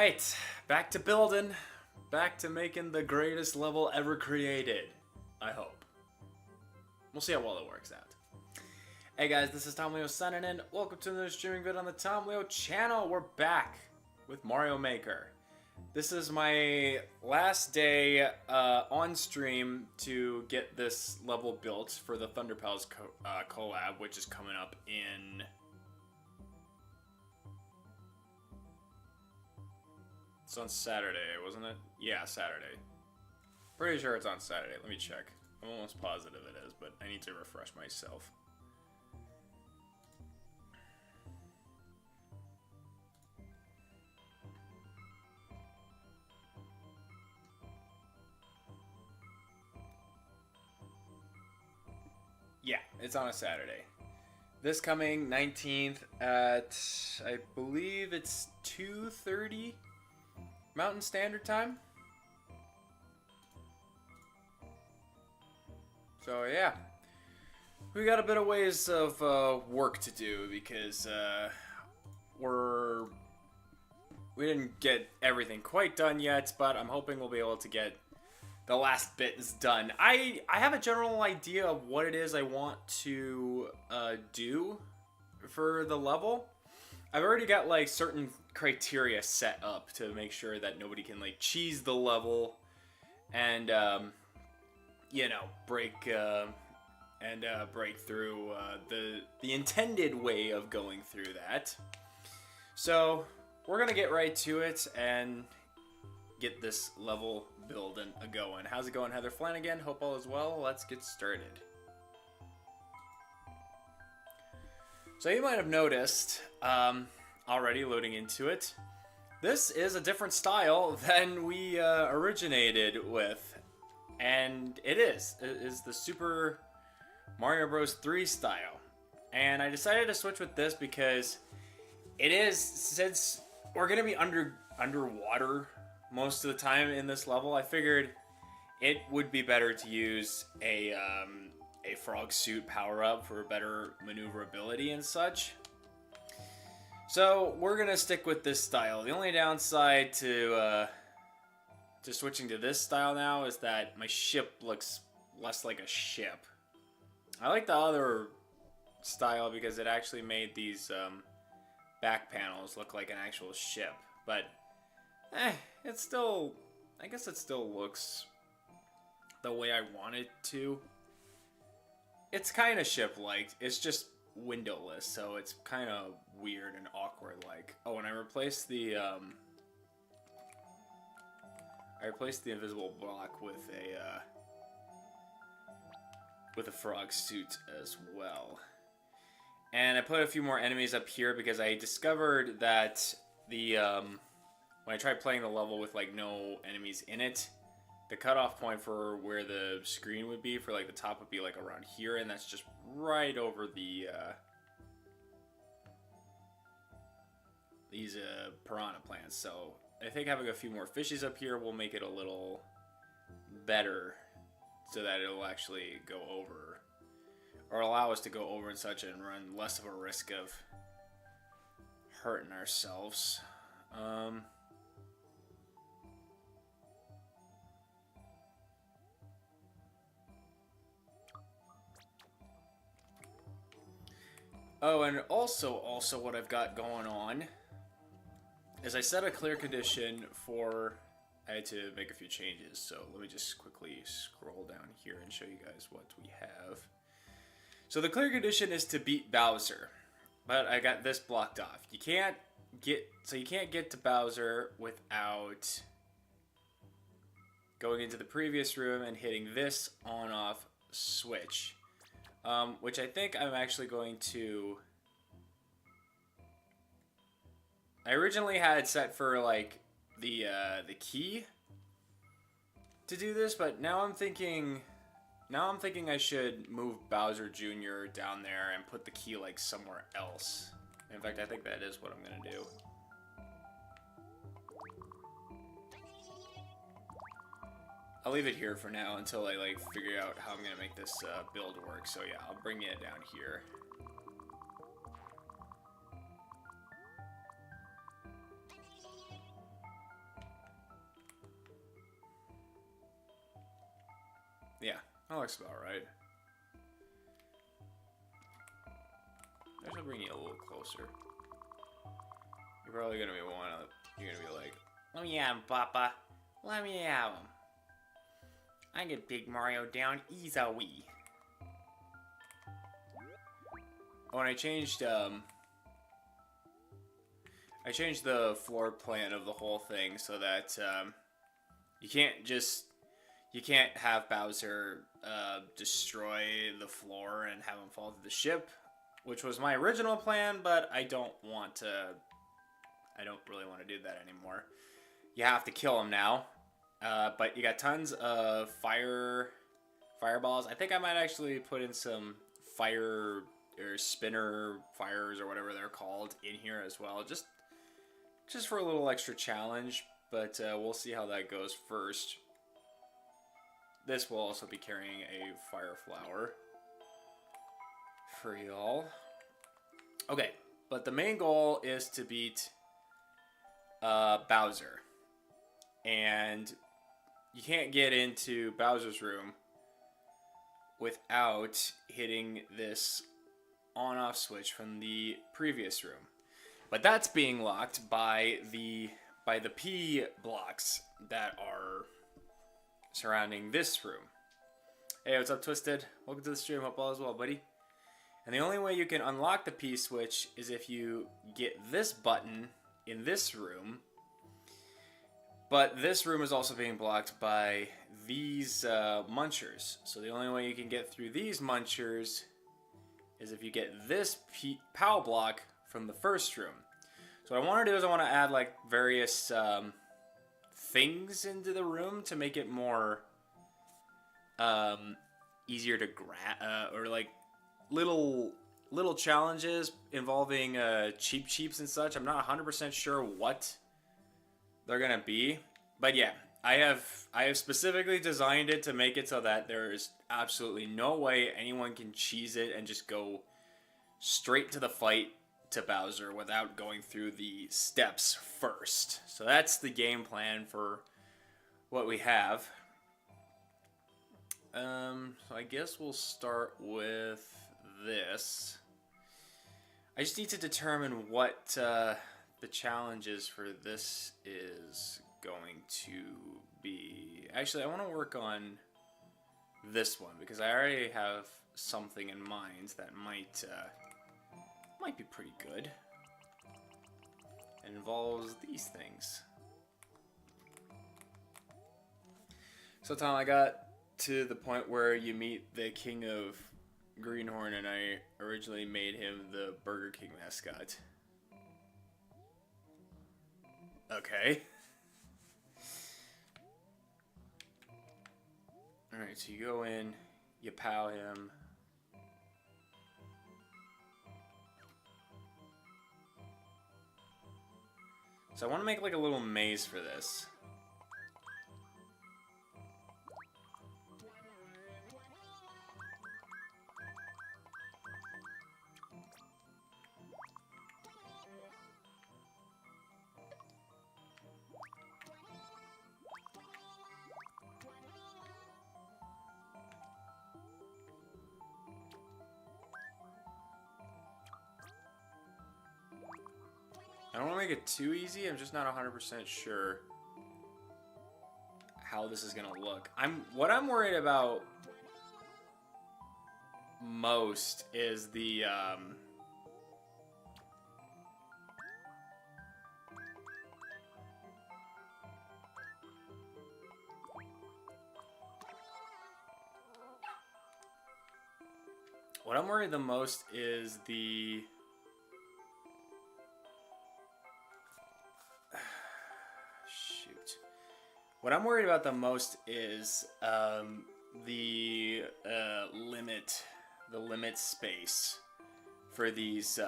Alright, back to building. Back to making the greatest level ever created. I hope. We'll see how well it works out. Hey guys, this is Tom Leo signing in. Welcome to another streaming vid on the Tom Leo channel. We're back with Mario Maker. This is my last day on stream to get this level built for the Thunder Pals collab, which is coming up in... It's on Saturday, wasn't it? Yeah, Saturday. Pretty sure it's on Saturday. Let me check. I'm almost positive it is, but I need to refresh myself. Yeah, it's on a Saturday. This coming 19th at, I believe it's 2:30 Mountain Standard Time. So yeah, we got a bit of ways of work to do because we didn't get everything quite done yet, but I'm hoping we'll be able to get the last bit is done. I have a general idea of what it is I want to do for the level. I've already got like certain criteria set up to make sure that nobody can like cheese the level and you know, break through the intended way of going through that. So we're gonna get right to it and get this level building a going. How's it going, Heather Flanagan? Hope all is well. Let's get started. So you might have noticed already loading into it, this is a different style than we originated with, and it is the Super Mario Bros. 3 style. And I decided to switch with this because it is, since we're gonna be underwater most of the time in this level, I figured it would be better to use a frog suit power-up for better maneuverability and such. So we're gonna stick with this style. The only downside to switching to this style now is that my ship looks less like a ship. I like the other style because it actually made these back panels look like an actual ship, but it's still, I guess it still looks the way I want it to. It's kind of ship-like, it's just windowless, so it's kind of weird and awkward-like. Oh, and I replaced the invisible block with a frog suit as well. And I put a few more enemies up here because I discovered that the when I tried playing the level with like no enemies in it, the cutoff point for where the screen would be for like the top would be like around here, and that's just right over the these piranha plants. So I think having a few more fishies up here will make it a little better, so that it'll actually go over, or allow us to go over and such, and run less of a risk of hurting ourselves. Oh, and also what I've got going on is I set a clear condition for, I had to make a few changes, so let me just quickly scroll down here and show you guys what we have. So the clear condition is to beat Bowser, but I got this blocked off. You can't get to Bowser without going into the previous room and hitting this on-off switch. Which I think I'm actually going to... I originally had it set for like the key to do this, but now I'm thinking I should move Bowser Jr. down there and put the key like somewhere else. In fact, I think that is what I'm gonna do. I'll leave it here for now until I like figure out how I'm gonna make this build work. So yeah, I'll bring it down here. That looks about right. I should bring you a little closer. You're probably gonna be you're gonna be like, let me have him, Papa. Let me have him. I get Big Mario down easily. When I changed the floor plan of the whole thing so that you can't have Bowser destroy the floor and have him fall to the ship, which was my original plan, but I don't really want to do that anymore. You have to kill him now, but you got tons of fireballs. I think I might actually put in some fire or spinner fires or whatever they're called in here as well, just for a little extra challenge, but we'll see how that goes first. This will also be carrying a fire flower for y'all. Okay, but the main goal is to beat Bowser, and you can't get into Bowser's room without hitting this on-off switch from the previous room. But that's being locked by the P blocks that are surrounding this room. Hey, what's up, Twisted? Welcome to the stream. Hope all is well, buddy. And the only way you can unlock the P switch is if you get this button in this room. But this room is also being blocked by these munchers. So the only way you can get through these munchers is if you get this POW block from the first room. So what I want to do is I want to add like various things into the room to make it more easier to grab, or like little challenges involving cheeps and such. I'm not 100% sure what they're gonna be, but yeah, I have specifically designed it to make it so that there is absolutely no way anyone can cheese it and just go straight to the fight to Bowser without going through the steps first. So that's the game plan for what we have. So I guess we'll start with this. I just need to determine what the challenges for this is going to be. Actually, I want to work on this one because I already have something in mind that might be pretty good. It involves these things. So Tom, I got to the point where you meet the King of Greenhorn, and I originally made him the Burger King mascot. Okay. Alright, so you go in, you POW him. So I want to make like a little maze for this. I don't want to make it too easy. I'm just not 100% sure how this is gonna look. What I'm worried about most is the What I'm worried about the most is the limit space for these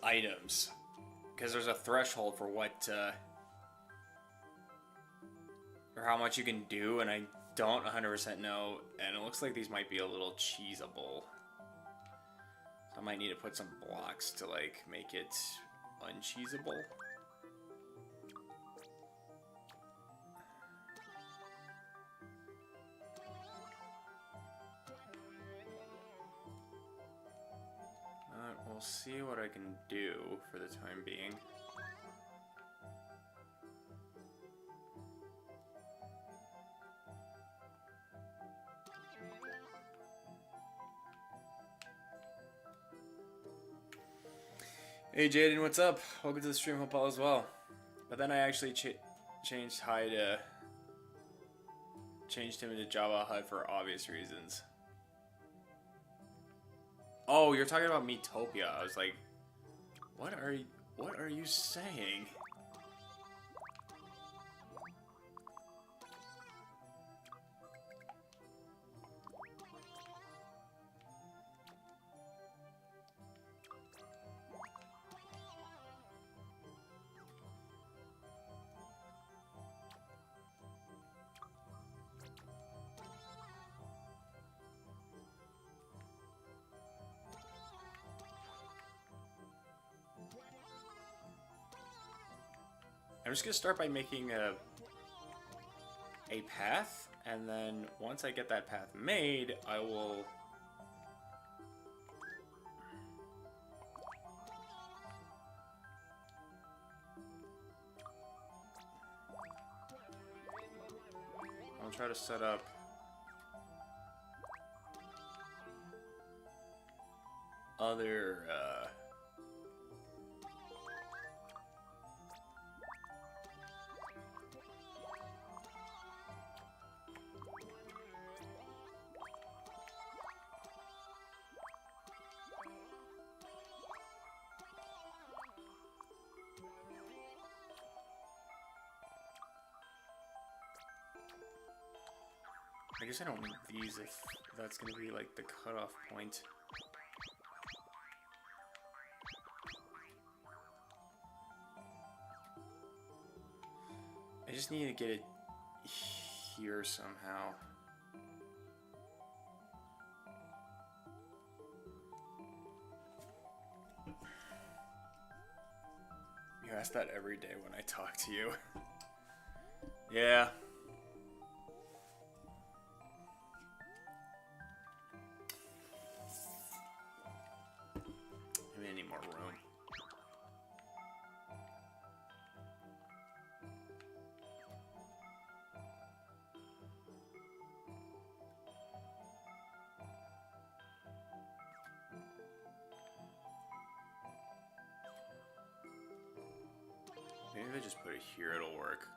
items, because there's a threshold for what or how much you can do, and I don't 100% know, and it looks like these might be a little cheesable. So I might need to put some blocks to like make it uncheesable. I'll see what I can do for the time being. Hey Jaden, what's up? Welcome to the stream, hope all is well. But then I actually changed Hi to... changed him into Java HUD for obvious reasons. Oh, you're talking about Metopia. I was like, what are you saying? I'm just gonna start by making a path, and then once I get that path made, I will... I'll try to set up other I guess I don't need these if that's going to be like the cutoff point. I just need to get it here somehow. You ask that every day when I talk to you. Yeah. Maybe I need more room. Maybe if I just put it here, it'll work.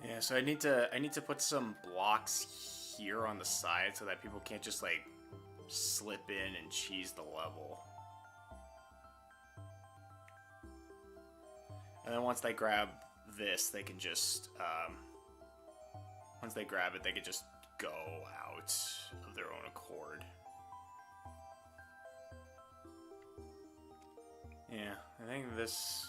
Yeah, so I need to put some blocks here on the side so that people can't just like slip in and cheese the level. And then once they grab this, they can just once they grab it, they can just go out of their own accord. Yeah, I think this...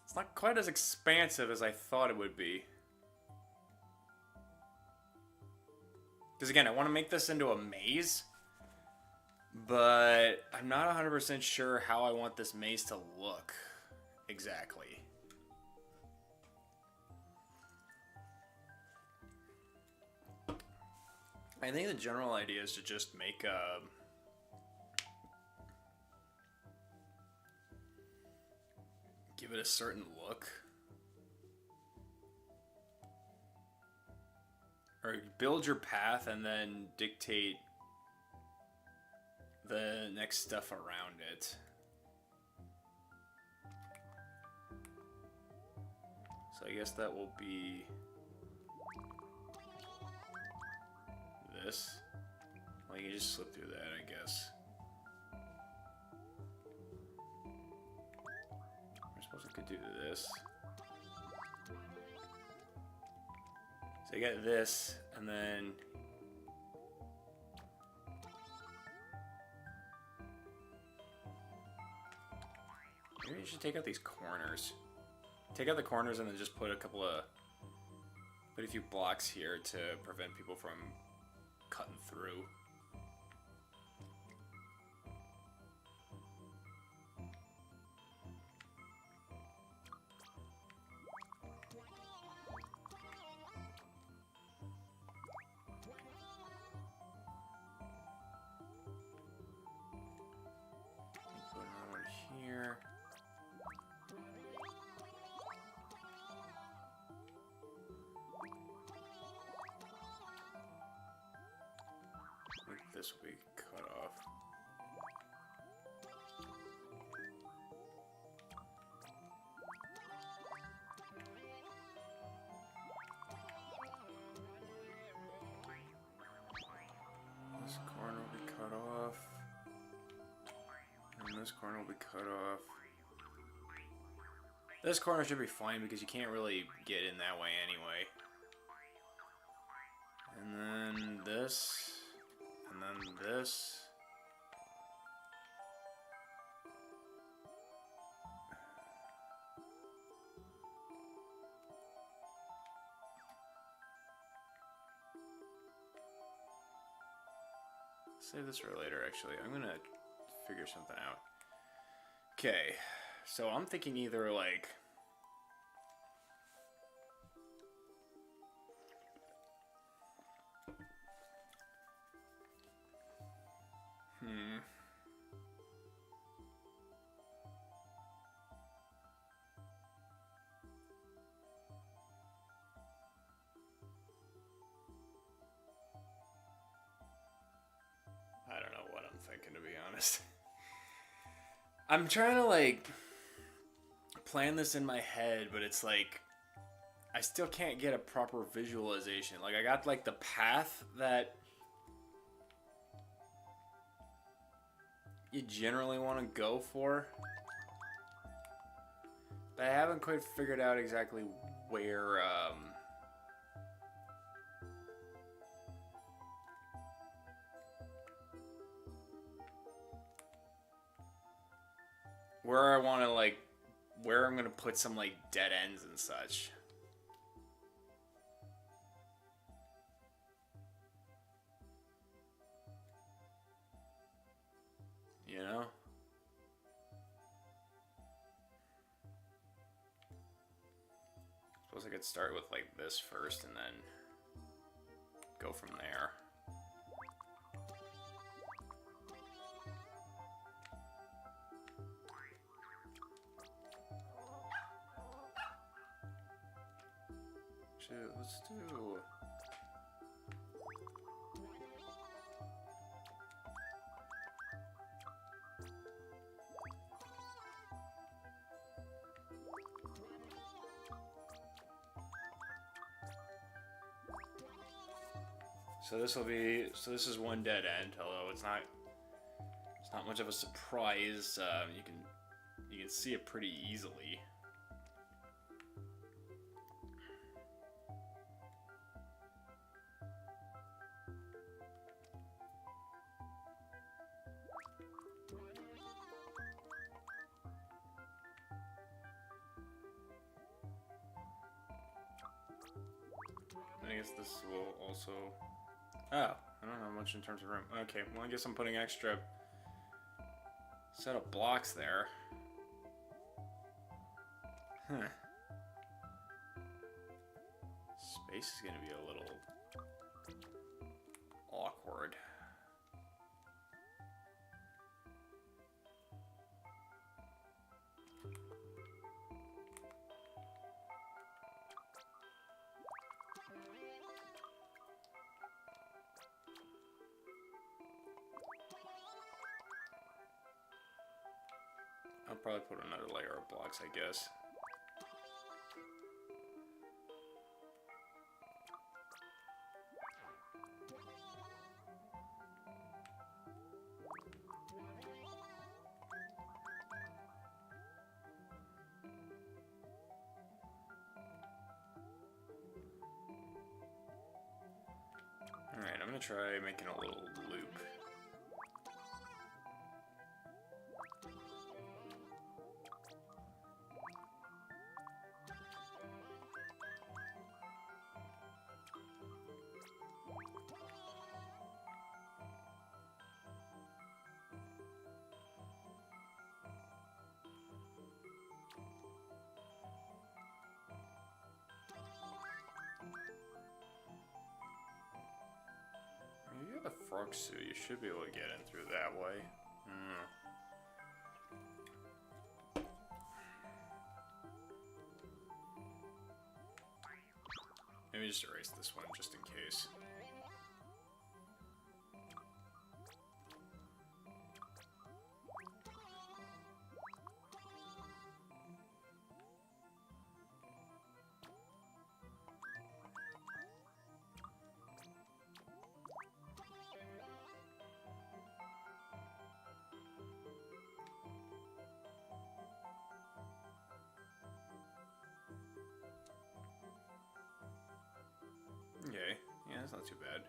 It's not quite as expansive as I thought it would be. Because again, I want to make this into a maze, but I'm not 100% sure how I want this maze to look exactly. I think the general idea is to just make a... give it a certain look. Or build your path and then dictate the next stuff around it. So I guess that will be this. Well, you can just slip through that, I guess. I suppose I could do this. So you get this, and then maybe you should take out these corners. Take out the corners and then just put a few blocks here to prevent people from cutting through. Put it over here. This will be cut off. This corner will be cut off. And this corner will be cut off. This corner should be fine because you can't really get in that way anyway. And then this. And then this. Save this for later, actually. I'm gonna figure something out. Okay, so I'm thinking either like... I don't know what I'm thinking, to be honest. I'm trying to, like, plan this in my head, but it's like, I still can't get a proper visualization. Like, I got, like, the path that you generally want to go for, but I haven't quite figured out exactly where, where I want to, like, where I'm going to put some, like, dead ends and such. You know? Suppose I could start with, like, this first and then go from there. Let's do... So this will be... So this is one dead end, although it's not much of a surprise. You can see it pretty easily. I guess this will also... Oh, I don't know much in terms of room. Okay, well I guess I'm putting extra set of blocks there. Huh. Space is going to be a little probably put another layer of blocks, I guess. Alright, I'm gonna try making a little loop. You have a frog suit, you should be able to get in through that way. Maybe just erase this one just in case. Okay, yeah, that's not too bad.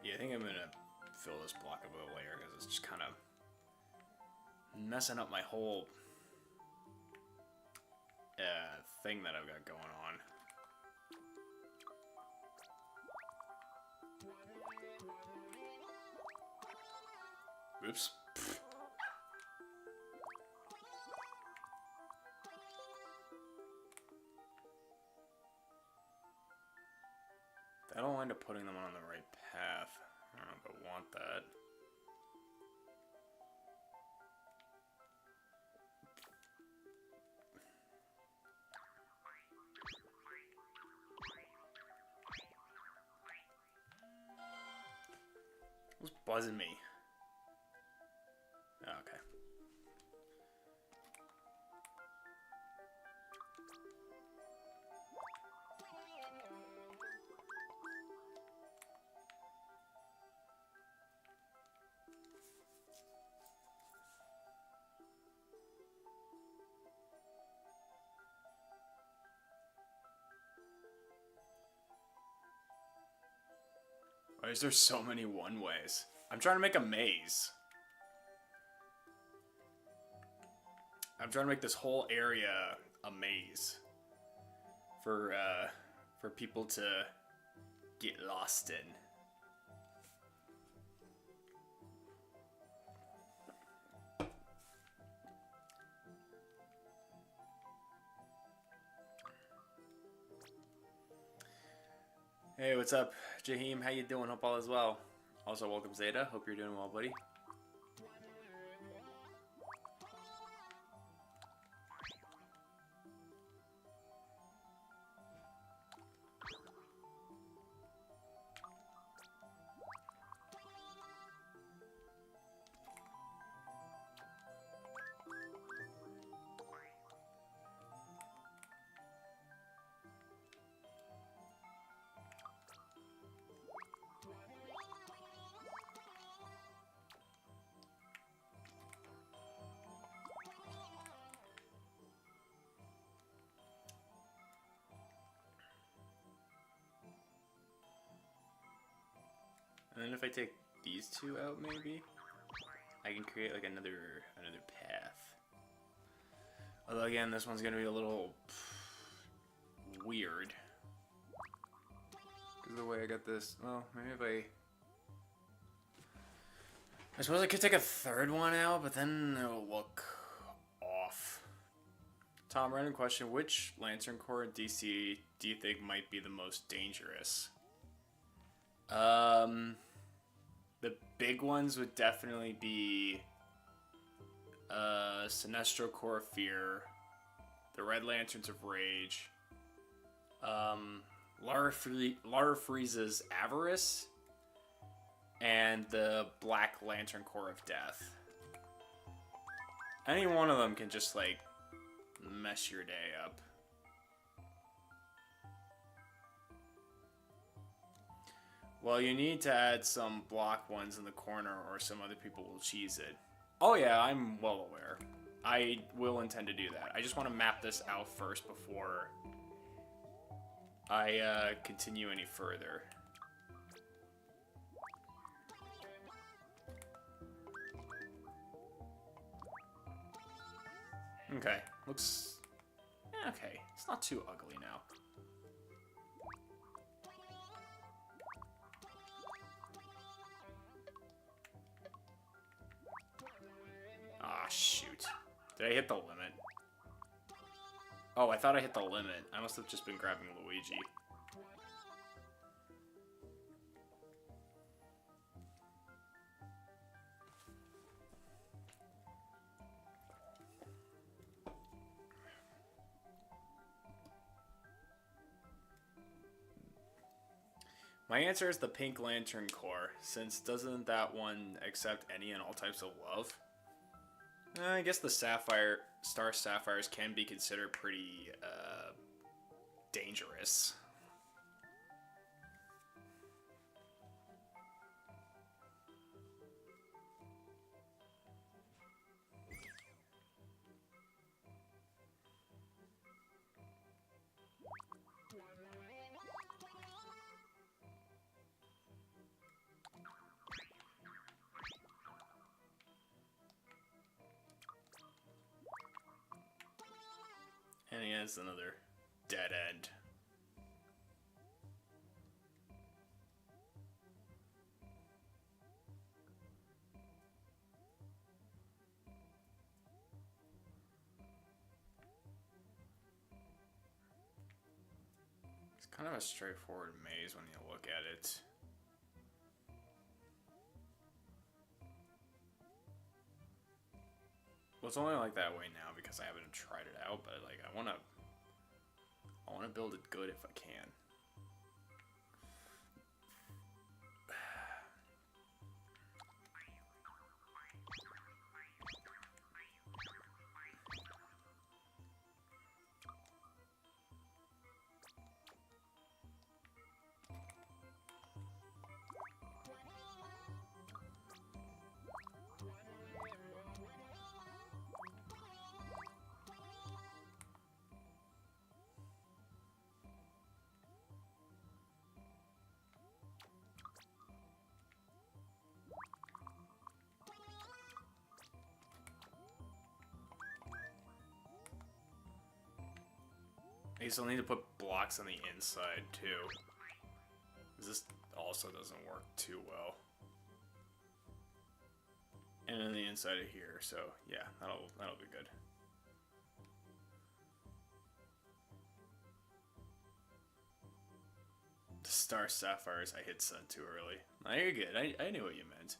Yeah, I think I'm gonna fill this block up with a layer because it's just kind of messing up my whole thing that I've got going on. Oops. I don't wind up putting them on the right path. I don't know if I want that. What's buzzing me? Okay. Why is there so many one-ways? I'm trying to make a maze. I'm trying to make this whole area a maze for people to get lost in. Hey, what's up, Jaheim? How you doing? Hope all is well. Also, welcome, Zeta. Hope you're doing well, buddy. And then if I take these two out, maybe I can create like another path. Although again, this one's gonna be a little weird because of the way I got this. Well, maybe if I suppose I could take a third one out, but then it'll look off. Tom, random question: which Lantern Corps in DC do you think might be the most dangerous? The big ones would definitely be Sinestro Core of Fear, the Red Lanterns of Rage, Larfreeze's Avarice, and the Black Lantern Core of Death. Any one of them can just, like, mess your day up. Well, you need to add some block ones in the corner or some other people will cheese it. Oh yeah, I'm well aware. I will intend to do that. I just want to map this out first before I continue any further. Okay, looks... okay, it's not too ugly now. Ah, shoot. Did I hit the limit? Oh, I thought I hit the limit. I must have just been grabbing Luigi. My answer is the Pink Lantern Core, since doesn't that one accept any and all types of love? I guess the Star Sapphires can be considered pretty dangerous. And he has another dead end. It's kind of a straightforward maze when you look at it. Well, it's only like that way now because I haven't tried it out, but like I wanna build it good if I can. I still need to put blocks on the inside too. This also doesn't work too well. And on the inside of here, so yeah, that'll be good. The Star Sapphires, I hit sun too early. No, you're good. I knew what you meant.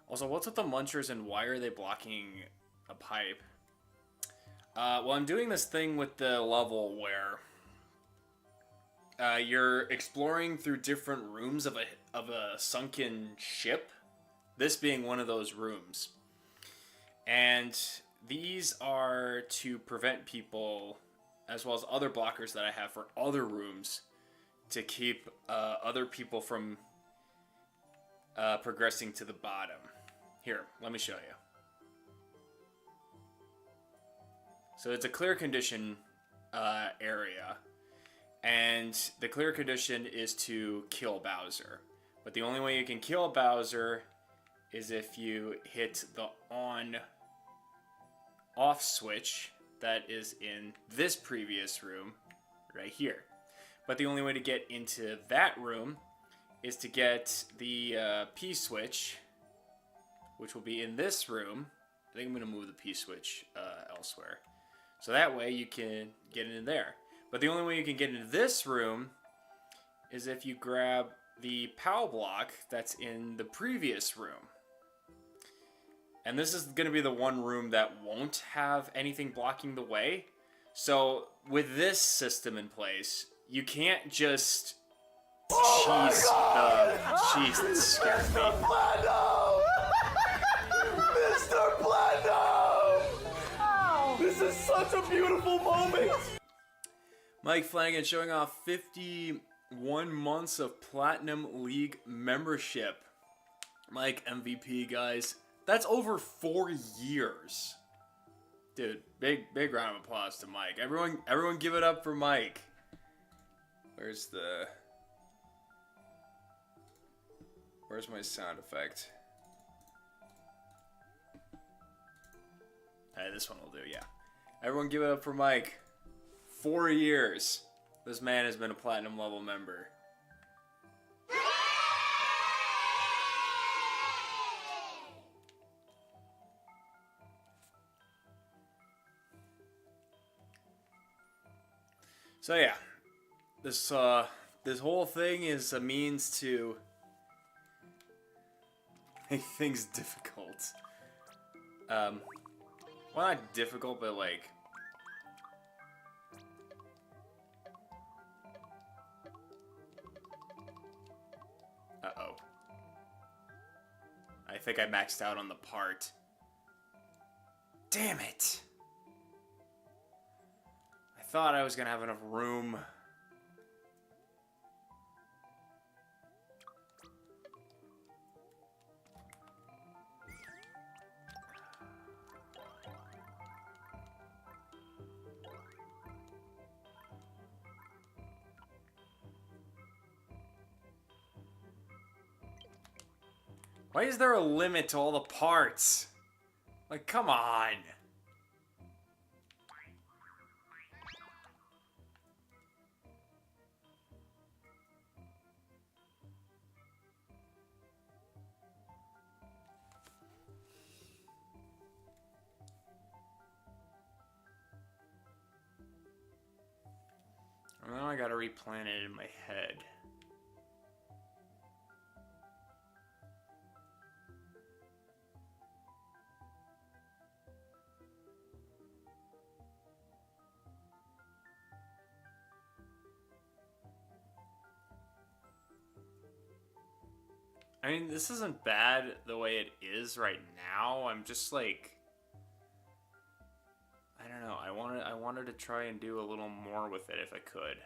Also, what's with the munchers and why are they blocking a pipe? Well, I'm doing this thing with the level where you're exploring through different rooms of a sunken ship. This being one of those rooms, and these are to prevent people, as well as other blockers that I have for other rooms, to keep other people from progressing to the bottom. Here, let me show you. So it's a clear condition area, and the clear condition is to kill Bowser. But the only way you can kill Bowser is if you hit the on-off switch that is in this previous room right here. But the only way to get into that room is to get the P switch, which will be in this room. I think I'm going to move the P switch elsewhere. So that way you can get into there. But the only way you can get into this room is if you grab the POW block that's in the previous room. And this is going to be the one room that won't have anything blocking the way. So with this system in place, you can't just cheese the cheese that scared me. Platinum! Mr. Platinum! This is such a beautiful moment! Mike Flanagan showing off 51 months of Platinum League membership. Mike MVP, guys. That's over 4 years. Dude, big round of applause to Mike. Everyone give it up for Mike. Where's my sound effect? Hey, this one will do, yeah. Everyone give it up for Mike. 4 years. This man has been a platinum level member. So yeah, this whole thing is a means to make things difficult. Well, not difficult, but like, uh-oh. I think I maxed out on the part. Damn it! I thought I was gonna have enough room. Why is there a limit to all the parts? Like, come on. And now I gotta replan it in my head. I mean, this isn't bad the way it is right now. I'm just like, I don't know. I wanted to try and do a little more with it if I could.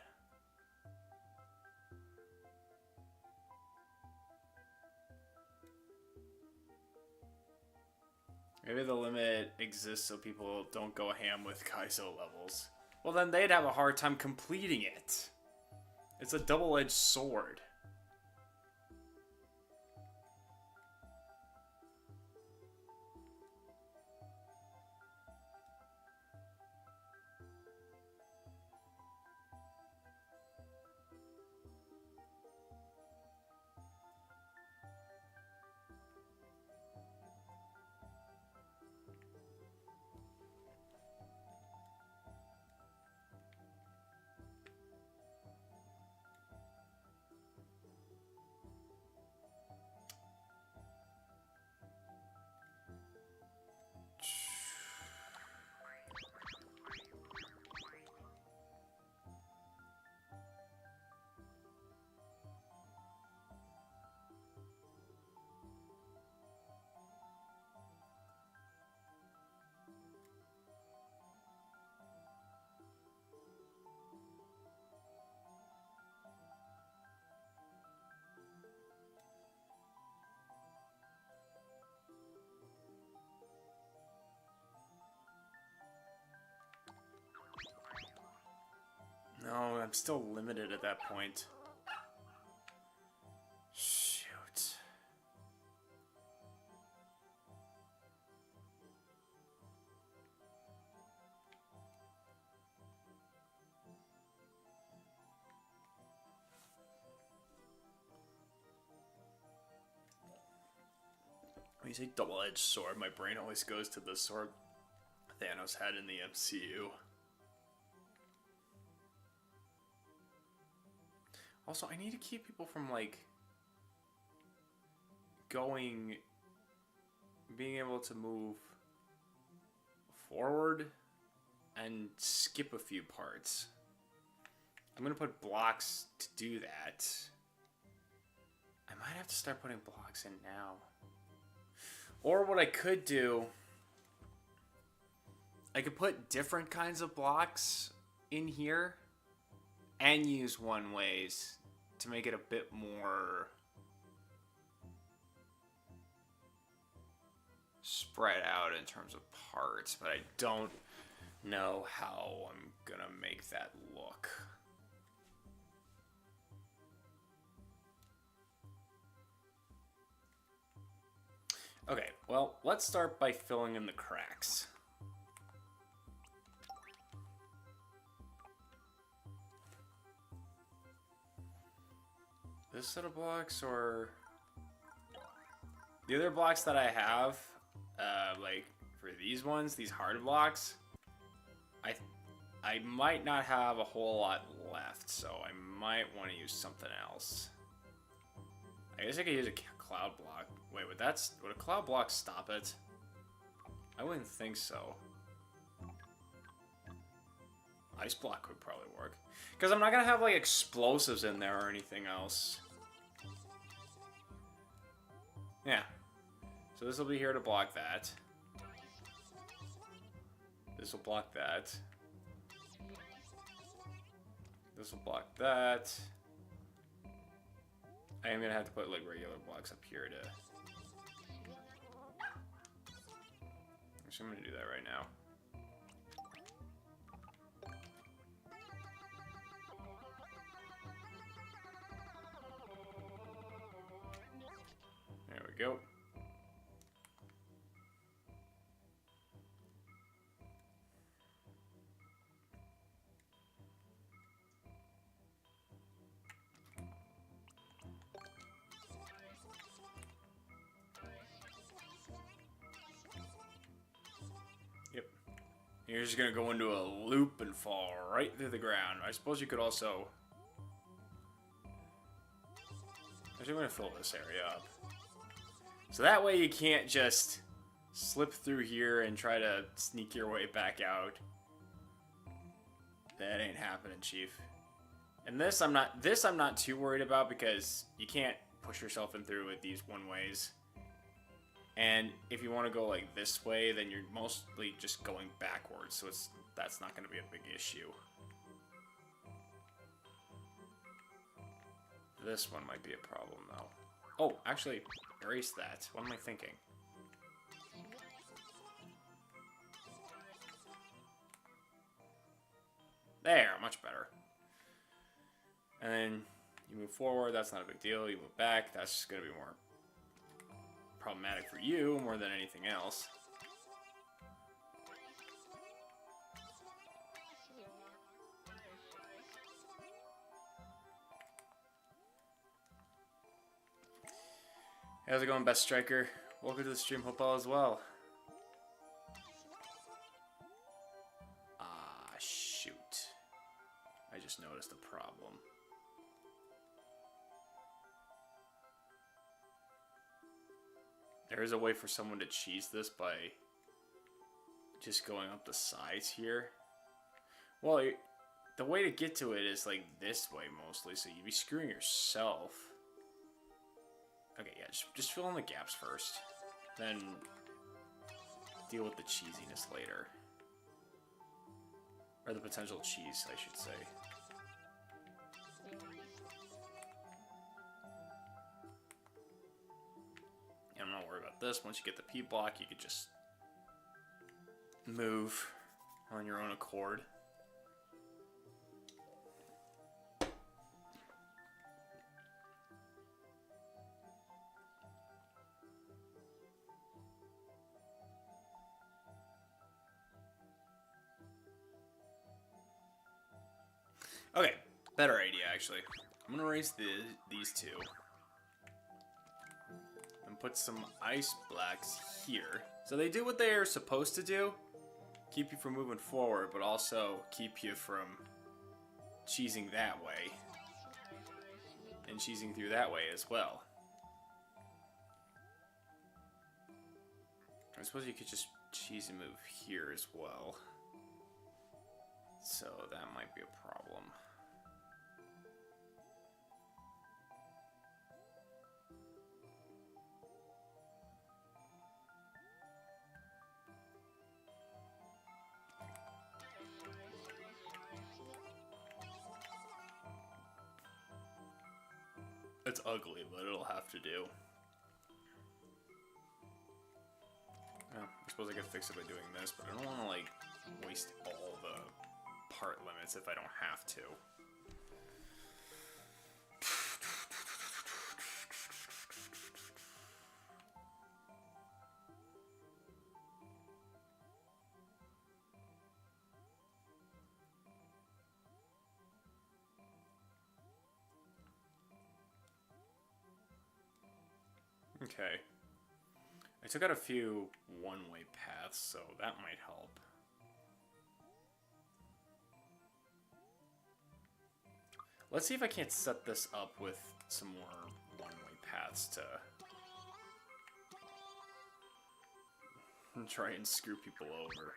Maybe the limit exists so people don't go ham with Kaizo levels. Well, then they'd have a hard time completing it. It's a double-edged sword. No, I'm still limited at that point. Shoot. When you say double-edged sword, my brain always goes to the sword Thanos had in the MCU. Also, I need to keep people from, like, being able to move forward and skip a few parts. I'm gonna put blocks to do that. I might have to start putting blocks in now. Or what I could do, I could put different kinds of blocks in here and use one ways to make it a bit more spread out in terms of parts, but I don't know how I'm gonna make that look. Okay, well, let's start by filling in the cracks. This set of blocks, or the other blocks that I have, like for these ones, these hard blocks, I might not have a whole lot left, so I might want to use something else. I guess I could use a cloud block. Wait, would a cloud block stop it? I wouldn't think so. Ice block would probably work. Because I'm not going to have like explosives in there or anything else. Yeah. So this will be here to block that. This will block that. This will block that. I am going to have to put like regular blocks up here to... Actually, I'm going to do that right now. There we go. Yep. You're just gonna go into a loop and fall right through the ground. I suppose you could also... Actually, I'm gonna fill this area up. So that way you can't just slip through here and try to sneak your way back out. That ain't happening, Chief. And this I'm not too worried about because you can't push yourself in through with these one ways. And if you want to go like this way, then you're mostly just going backwards, so that's not going to be a big issue. This one might be a problem though. Oh, actually, erase that. What am I thinking? There, much better. And then you move forward, that's not a big deal. You move back, that's just going to be more problematic for you more than anything else. How's it going, Best Striker? Welcome to the stream, hope all is well. Ah, shoot. I just noticed a problem. There is a way for someone to cheese this by just going up the sides here. Well, the way to get to it is like this way mostly, so you'd be screwing yourself. Okay, yeah, just fill in the gaps first. Then deal with the cheesiness later. Or the potential cheese, I should say. I'm not worried about this. Once you get the P block, you could just move on your own accord. Okay, better idea actually. I'm gonna erase these two. Put some ice blocks here. So they do what they are supposed to do. Keep you from moving forward, but also keep you from cheesing that way. And cheesing through that way as well. I suppose you could just cheese and move here as well. So that might be a problem. It's ugly, but it'll have to do. Well, I suppose I could fix it by doing this, but I don't want to, like, waste all the part limits if I don't have to. Okay. I took out a few one-way paths, so that might help. Let's see if I can't set this up with some more one-way paths to try and screw people over.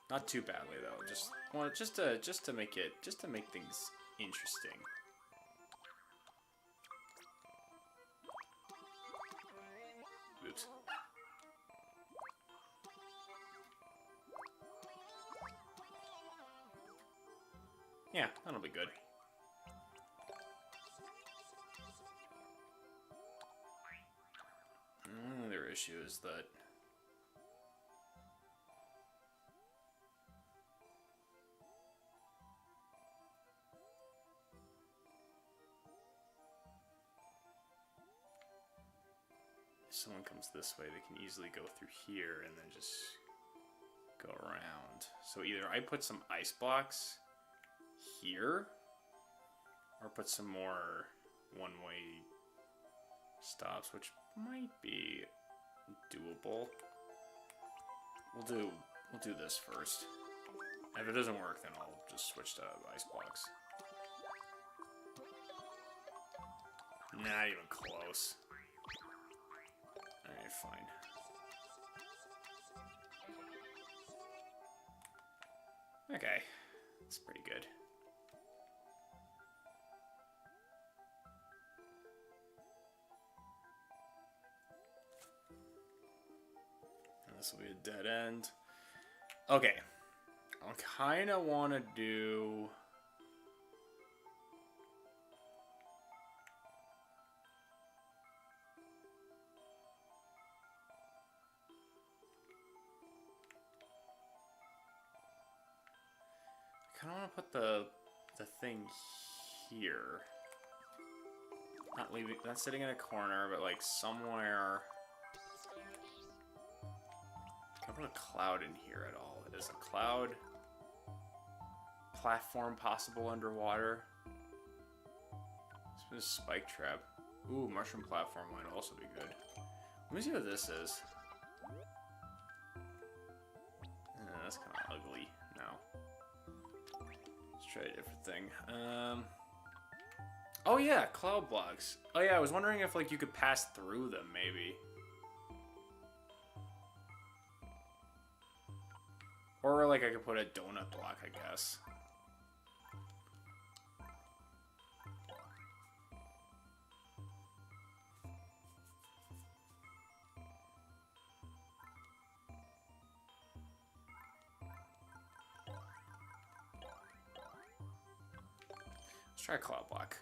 Not too badly though. Just to make things interesting. Oops. Yeah, that'll be good. Another issue is that if someone comes this way, they can easily go through here and then just go around. So either I put some ice blocks here, or put some more one-way stops, which might be doable. We'll do this first. If it doesn't work, then I'll just switch to ice blocks. Not even close. Alright, fine. Okay, that's pretty good. This will be a dead end. Okay. I kind of want to do... I kind of want to put the thing here. Not sitting in a corner, but like somewhere... Can I put a cloud in here at all? Is a cloud platform possible underwater? This is a spike trap. Ooh, mushroom platform might also be good. Let me see what this is. That's kind of ugly. No. Let's try a different thing. Oh yeah, cloud blocks. Oh yeah, I was wondering if like you could pass through them maybe. Or, like, I could put a donut block, I guess. Let's try a cloud block.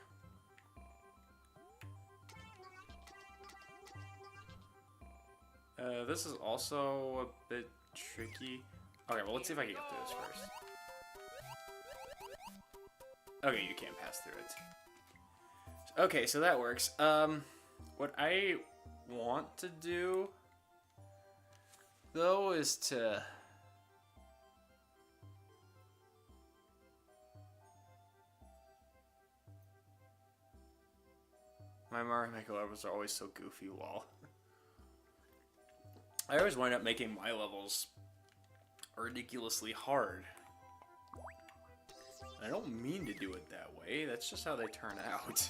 This is also a bit tricky. Okay, well, let's see if I can get through this first. Okay, you can't pass through it. Okay, so that works. What I want to do, though, is to... My Mario Maker levels are always so goofy, lol. I always wind up making my levels ridiculously hard. I don't mean to do it that way, that's just how they turn out.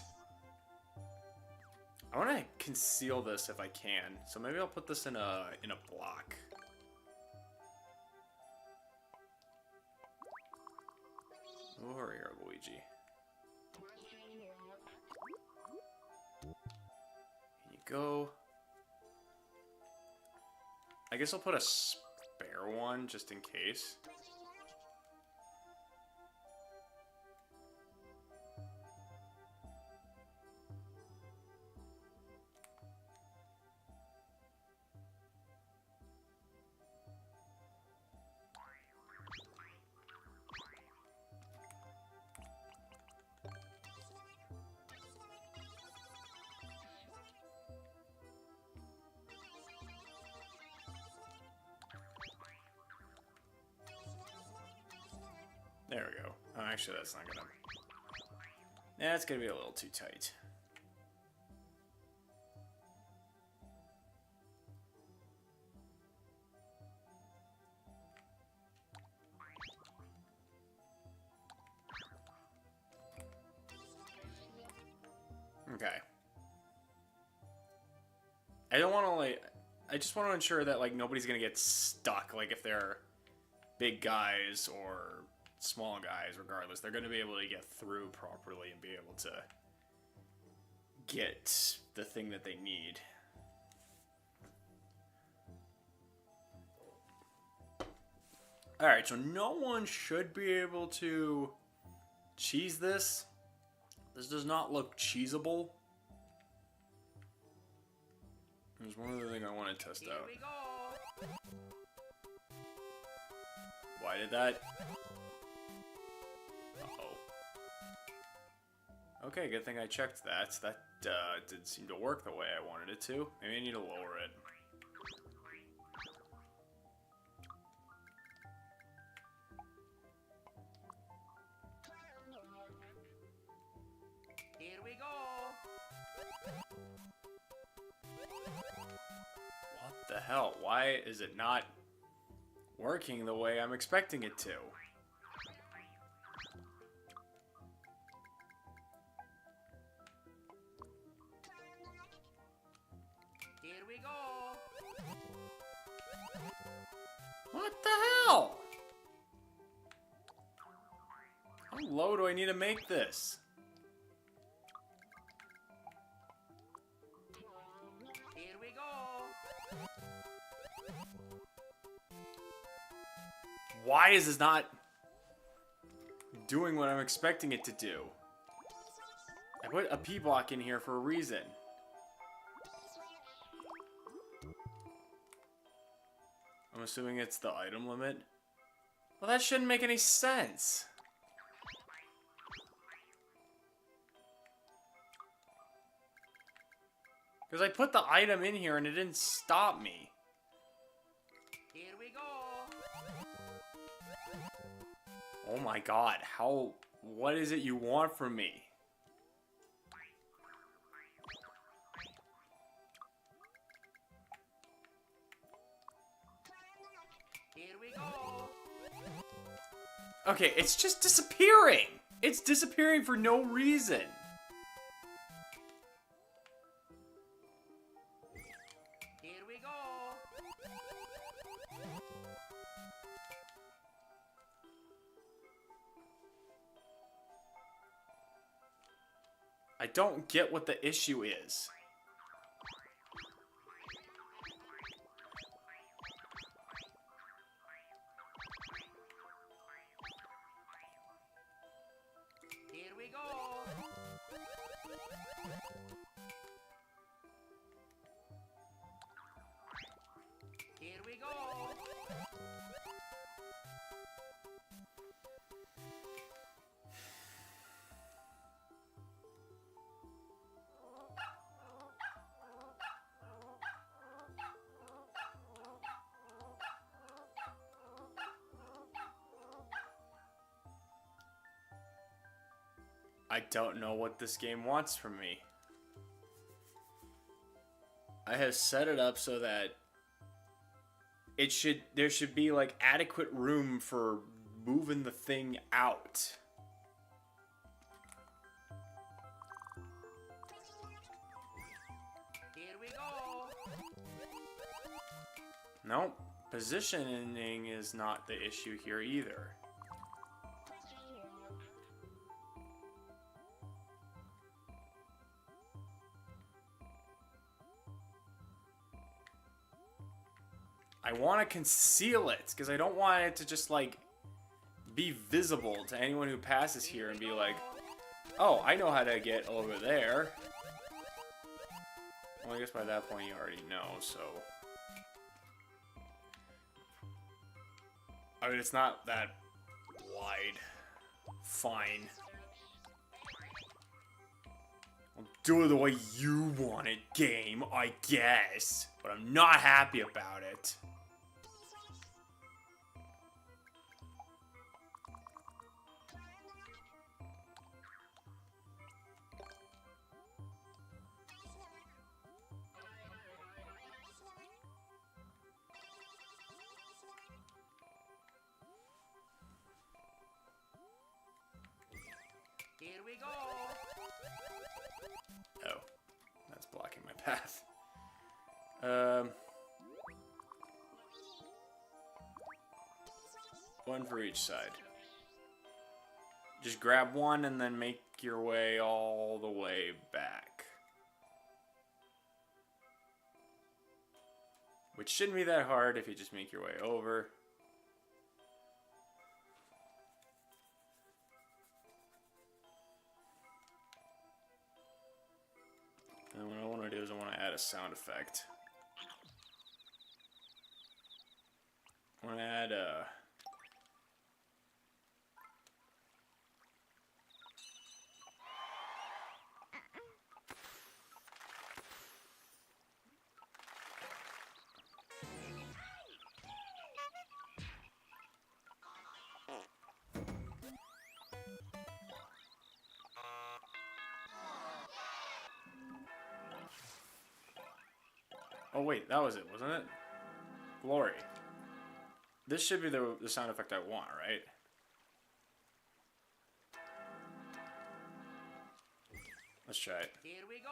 I want to conceal this if I can, so maybe I'll put this in a block. Oh, hurry here, Luigi. Here you go. I guess I'll put a spare one just in case. There we go. Oh, actually, that's not gonna... Yeah, it's gonna be a little too tight. Okay. I don't want to, like... I just want to ensure that, like, nobody's gonna get stuck. Like, if they're big guys or small guys, regardless, they're gonna be able to get through properly and be able to get the thing that they need. Alright, so no one should be able to cheese this. This does not look cheesable. There's one other thing I want to test out. Why did that? Uh-oh. Okay, good thing I checked that. That didn't seem to work the way I wanted it to. Maybe I need to lower it. Here we go. What the hell? Why is it not working the way I'm expecting it to? Here we go. What the hell? How low do I need to make this? Here we go. Why is this not doing what I'm expecting it to do? I put a P block in here for a reason. I'm assuming it's the item limit. Well, that shouldn't make any sense. Because I put the item in here and it didn't stop me. Here we go. Oh my god, how... What is it you want from me? Here we go. Okay, it's just disappearing! It's disappearing for no reason. Here we go. I don't get what the issue is. Here we go. Here we go. I don't know what this game wants from me. I have set it up so that there should be like adequate room for moving the thing out. Here we go. Nope. Positioning is not the issue here either. I want to conceal it because I don't want it to just like be visible to anyone who passes here and be like, oh, I know how to get over there. Well, I guess by that point you already know, so. I mean, it's not that wide. Fine. I'll do it the way you want it, game, I guess. But I'm not happy about it. Here we go. Oh, that's blocking my path. One for each side. Just grab one and then make your way all the way back. Which shouldn't be that hard if you just make your way over. And what I want to do is I want to add a sound effect. I want to add a... Oh wait, that was it, wasn't it? Glory. This should be the sound effect I want, right? Let's try it. Here we go.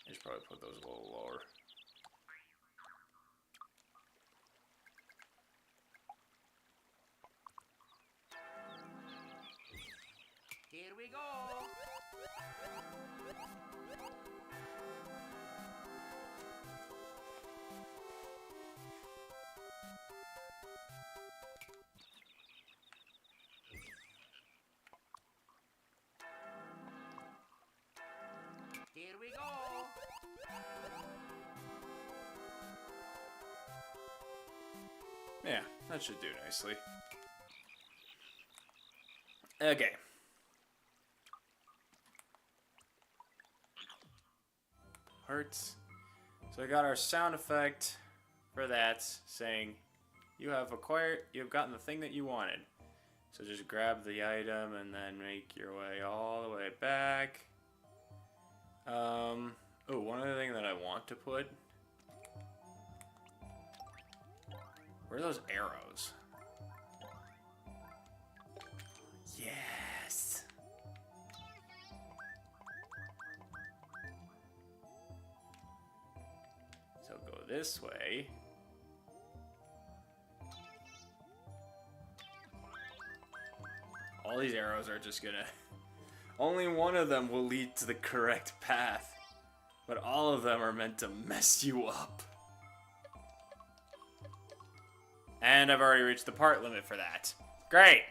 I should probably put those a little lower. Here we go. Here we go. Yeah, that should do nicely. Okay. Hearts. So I got our sound effect for that saying you've gotten the thing that you wanted. So just grab the item and then make your way all the way back. Oh, one other thing that I want to put. Where are those arrows? Yes. So go this way. All these arrows are just gonna... Only one of them will lead to the correct path, but all of them are meant to mess you up. And I've already reached the part limit for that. Great!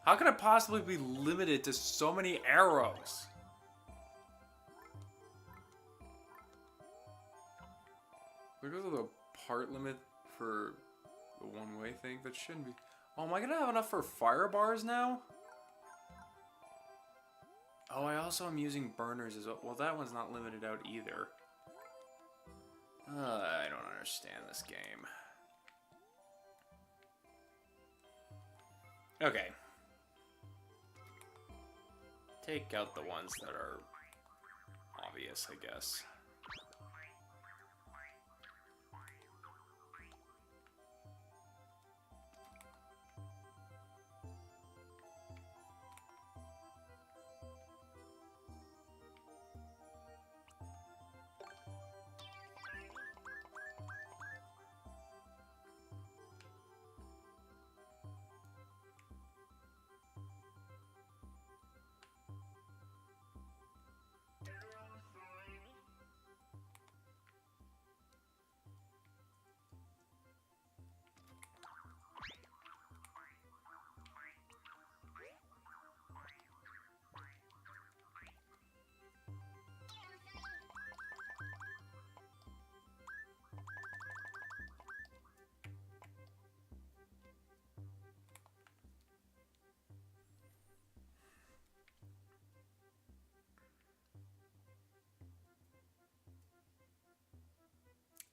How can it possibly be limited to so many arrows? Because of the part limit for the one-way thing, that shouldn't be... Oh, am I gonna have enough for fire bars now? Oh, I also am using burners as well. Well, that one's not limited out either. I don't understand this game. Okay. Take out the ones that are obvious, I guess.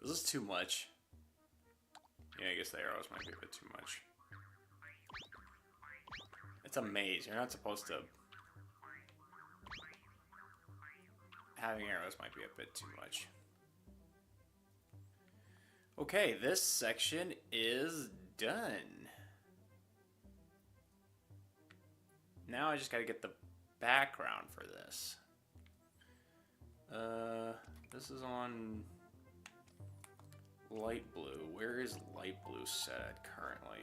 Is this too much? Yeah, I guess the arrows might be a bit too much. It's a maze. You're not supposed to having arrows might be a bit too much. Okay, this section is done. Now I just gotta get the background for this. This is on light blue. Where is light blue set at currently?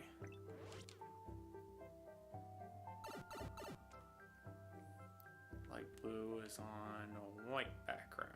Light blue is on a white background.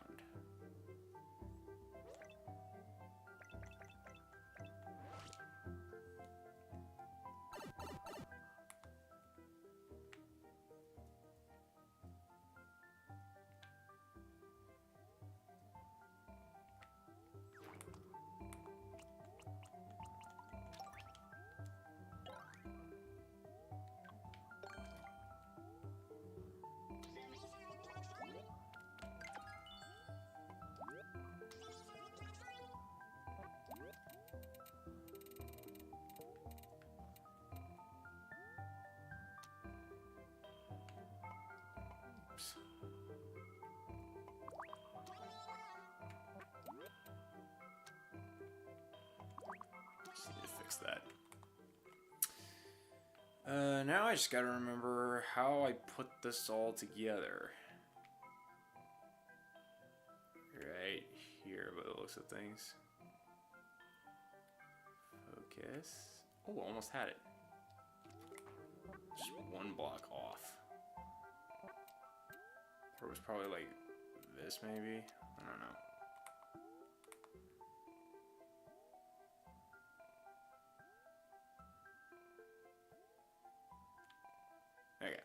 Just need to fix that. Now I just gotta remember how I put this all together. Right here, by the looks of things. Focus. Oh, almost had it. Just one block off. Or it was probably like this, maybe? I don't know. Okay.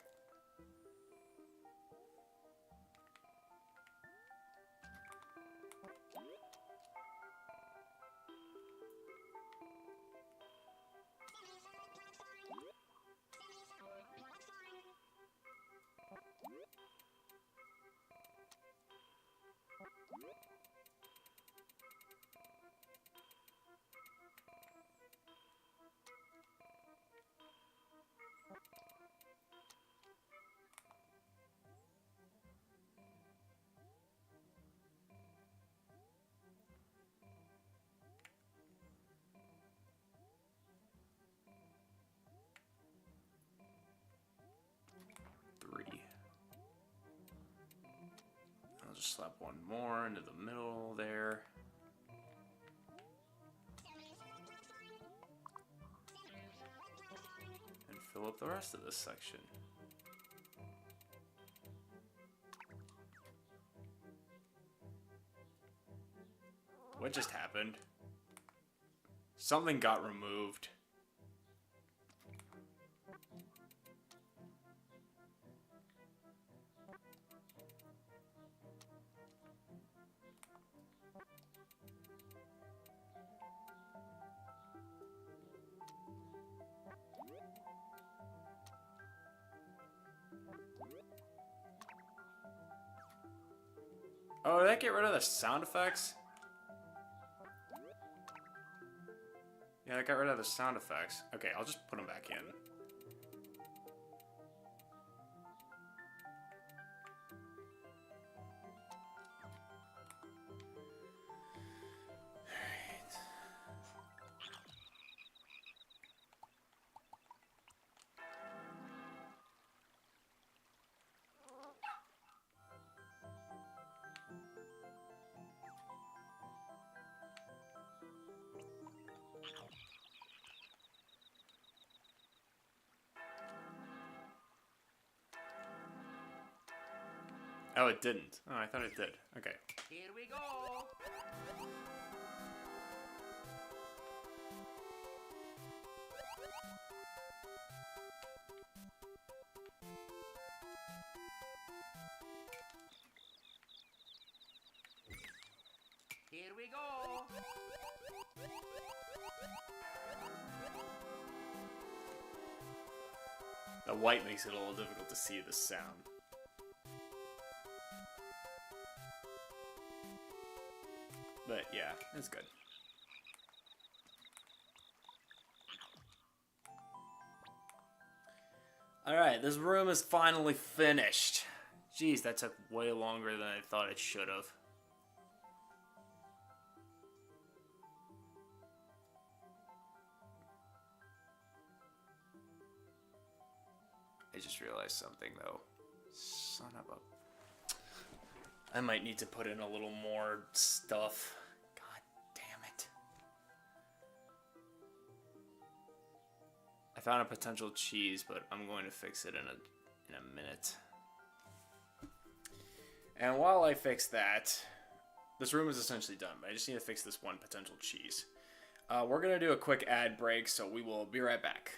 I'll just slap one more into the middle there. And fill up the rest of this section. What just happened? Something got removed. Oh, did that get rid of the sound effects? Yeah, I got rid of the sound effects. Okay, I'll just put them back in. Oh, it didn't. Oh, I thought it did. Okay. Here we go. Here we go. The white makes it a little difficult to see the sound. But yeah, it's good. Alright, this room is finally finished. Jeez, that took way longer than I thought it should have. I just realized something, though. Son of a... I might need to put in a little more stuff. God damn it. I found a potential cheese, but I'm going to fix it in a minute. And while I fix that, this room is essentially done, but I just need to fix this one potential cheese. We're going to do a quick ad break, so we will be right back.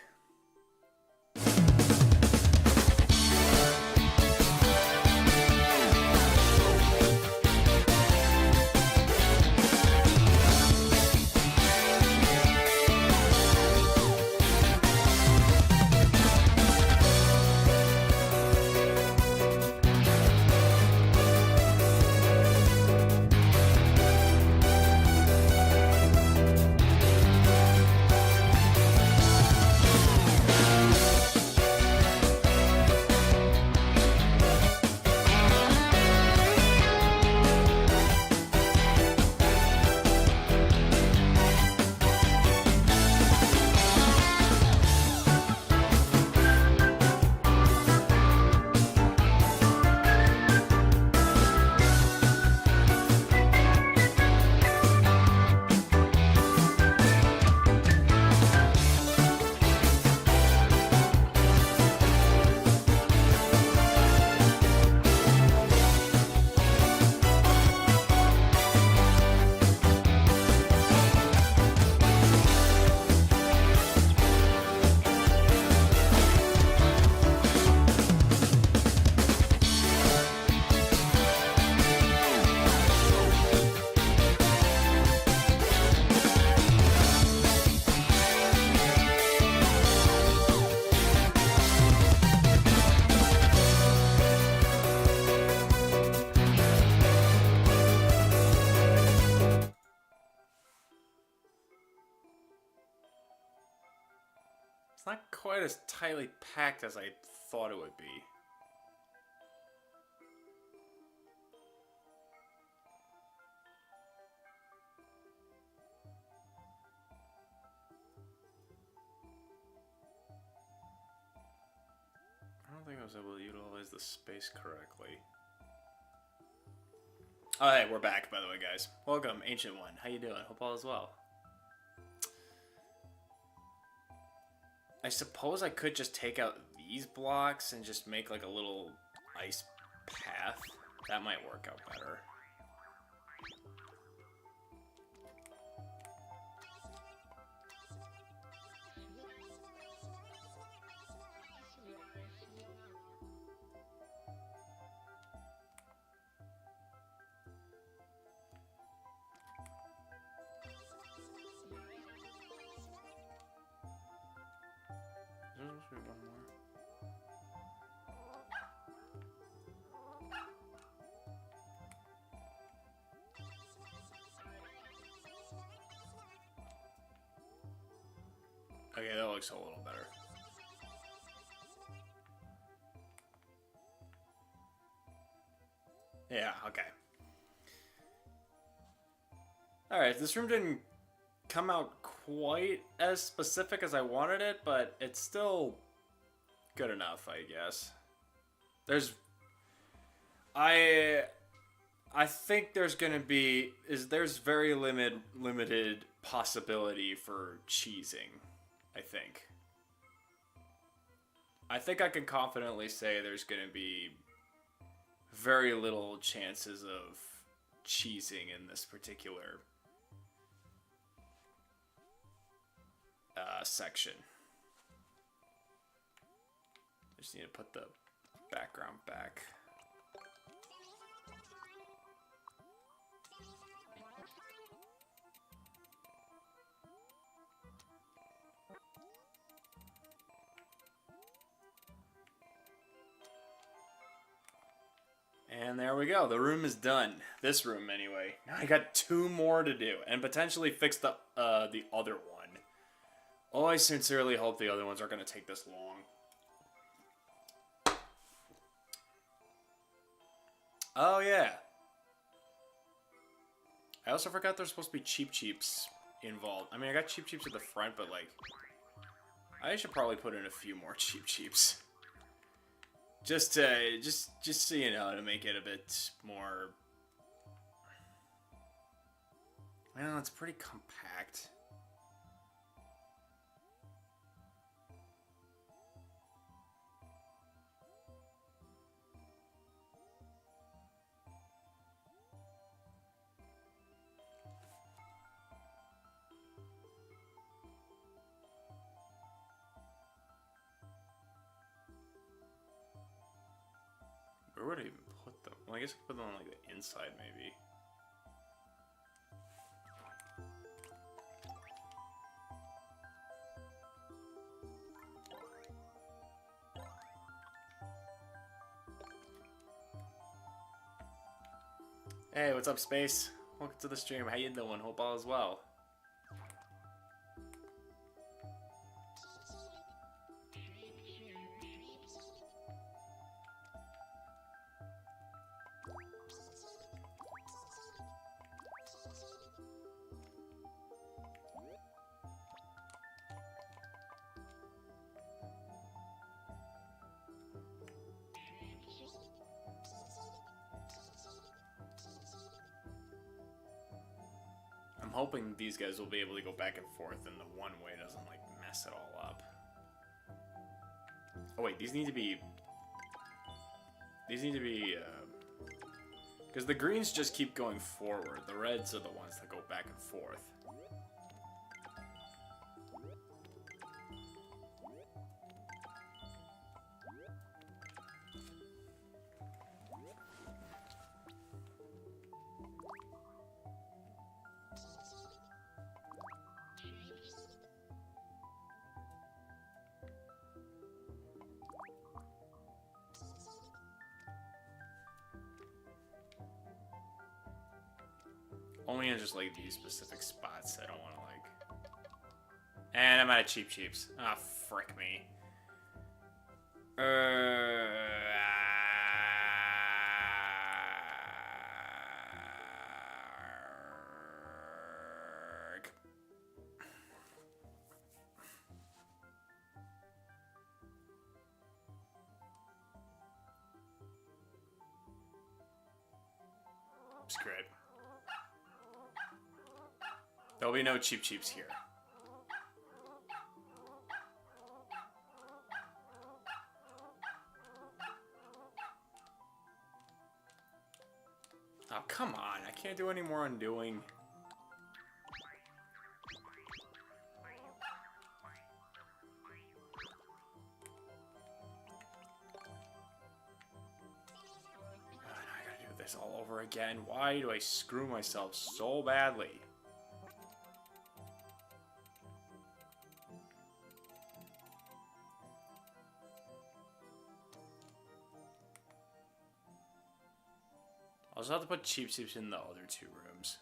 It's not quite as tightly packed as I thought it would be. I don't think I was able to utilize the space correctly. Oh, hey, we're back, by the way, guys. Welcome, Ancient One. How you doing? Hope all is well. I suppose I could just take out these blocks and just make like a little ice path. That might work out better. Okay, that looks a little better. Yeah, okay. Alright, this room didn't come out quite as specific as I wanted it, but it's still good enough, I guess. I think there's gonna be there's very limited possibility for cheesing. I think I can confidently say there's gonna be very little chances of cheesing in this particular section. I just need to put the background back. And there we go. The room is done. This room, anyway. Now I got 2 more to do, and potentially fix the other one. Oh, I sincerely hope the other ones aren't going to take this long. Oh, yeah. I also forgot there's supposed to be Cheep Cheeps involved. I mean, I got Cheep Cheeps at the front, but, like, I should probably put in a few more Cheep Cheeps. Just so you know, to make it a bit more... Well, it's pretty compact. Where would I even put them? Well, I guess I could put them on, like, the inside, maybe. Hey, what's up, Space? Welcome to the stream. How you doing? Hope all is well. I'm hoping these guys will be able to go back and forth and the one way doesn't, like, mess it all up. Oh wait, these need to be... because the greens just keep going forward. The reds are the ones that go back and forth. Only in just, like, these specific spots. I don't want to, like... And I'm out of Cheep Cheeps. Ah, frick me. Screw it. There'll be no Cheep Cheeps here. Oh, come on. I can't do any more undoing. God, I gotta do this all over again. Why do I screw myself so badly? I'll just have to put Cheep Cheeps in the other two rooms.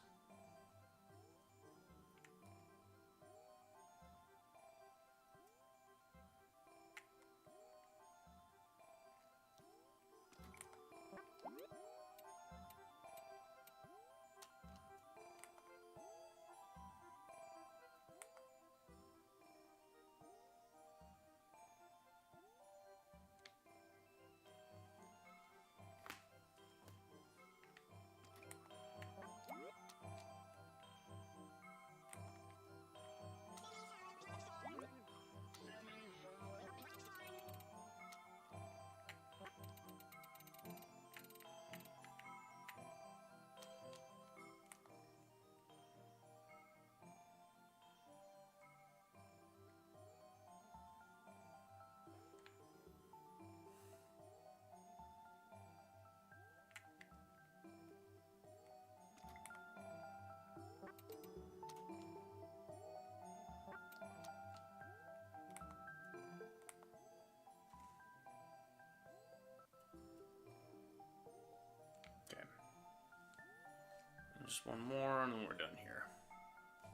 Just one more, and then we're done here.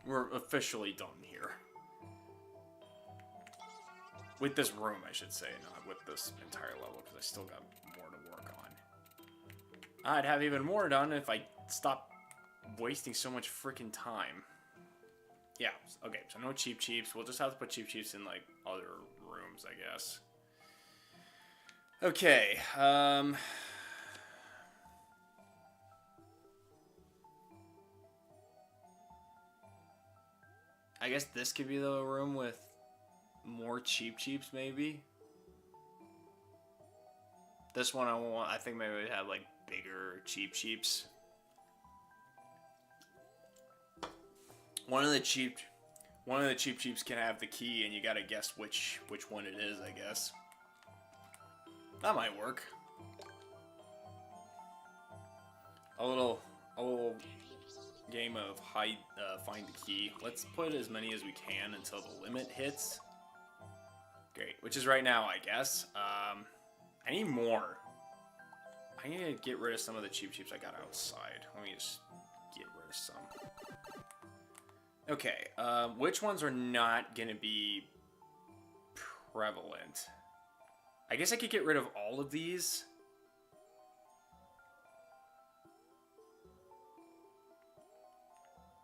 We're officially done here. With this room, I should say, not with this entire level, because I still got more to work I'd have even more done if I stopped wasting so much freaking time. Yeah, okay, so no cheap cheeps. We'll just have to put cheap cheeps in, like, other rooms, I guess. Okay, I guess this could be the room with more cheap cheeps, maybe. This one I think maybe we'd have, like, bigger cheap cheeps. One of the cheap cheeps can have the key, and you gotta guess which one it is, I guess. That might work. A little game of find the key. Let's put as many as we can until the limit hits. Great, which is right now, I guess. I need more. I need to get rid of some of the cheap cheeps I got outside. Let me just get rid of some. Okay, which ones are not gonna be prevalent? I guess I could get rid of all of these.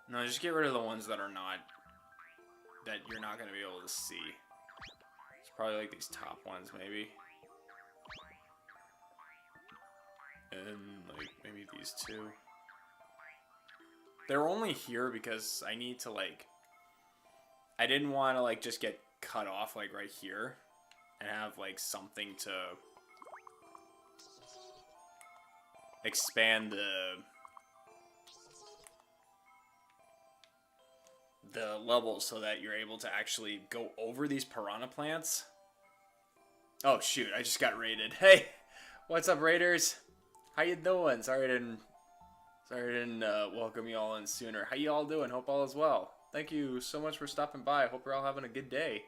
No, just get rid of the ones that are not, that you're not gonna be able to see. It's probably like these top ones, maybe. And like maybe these two. They're only here because I need to, like, I didn't want to, like, just get cut off, like, right here and have, like, something to expand the level so that you're able to actually go over these piranha plants. Oh, shoot, I just got raided. Hey, what's up, raiders? How you doing? Sorry I didn't welcome you all in sooner. How you all doing? Hope all is well. Thank you so much for stopping by. Hope you're all having a good day.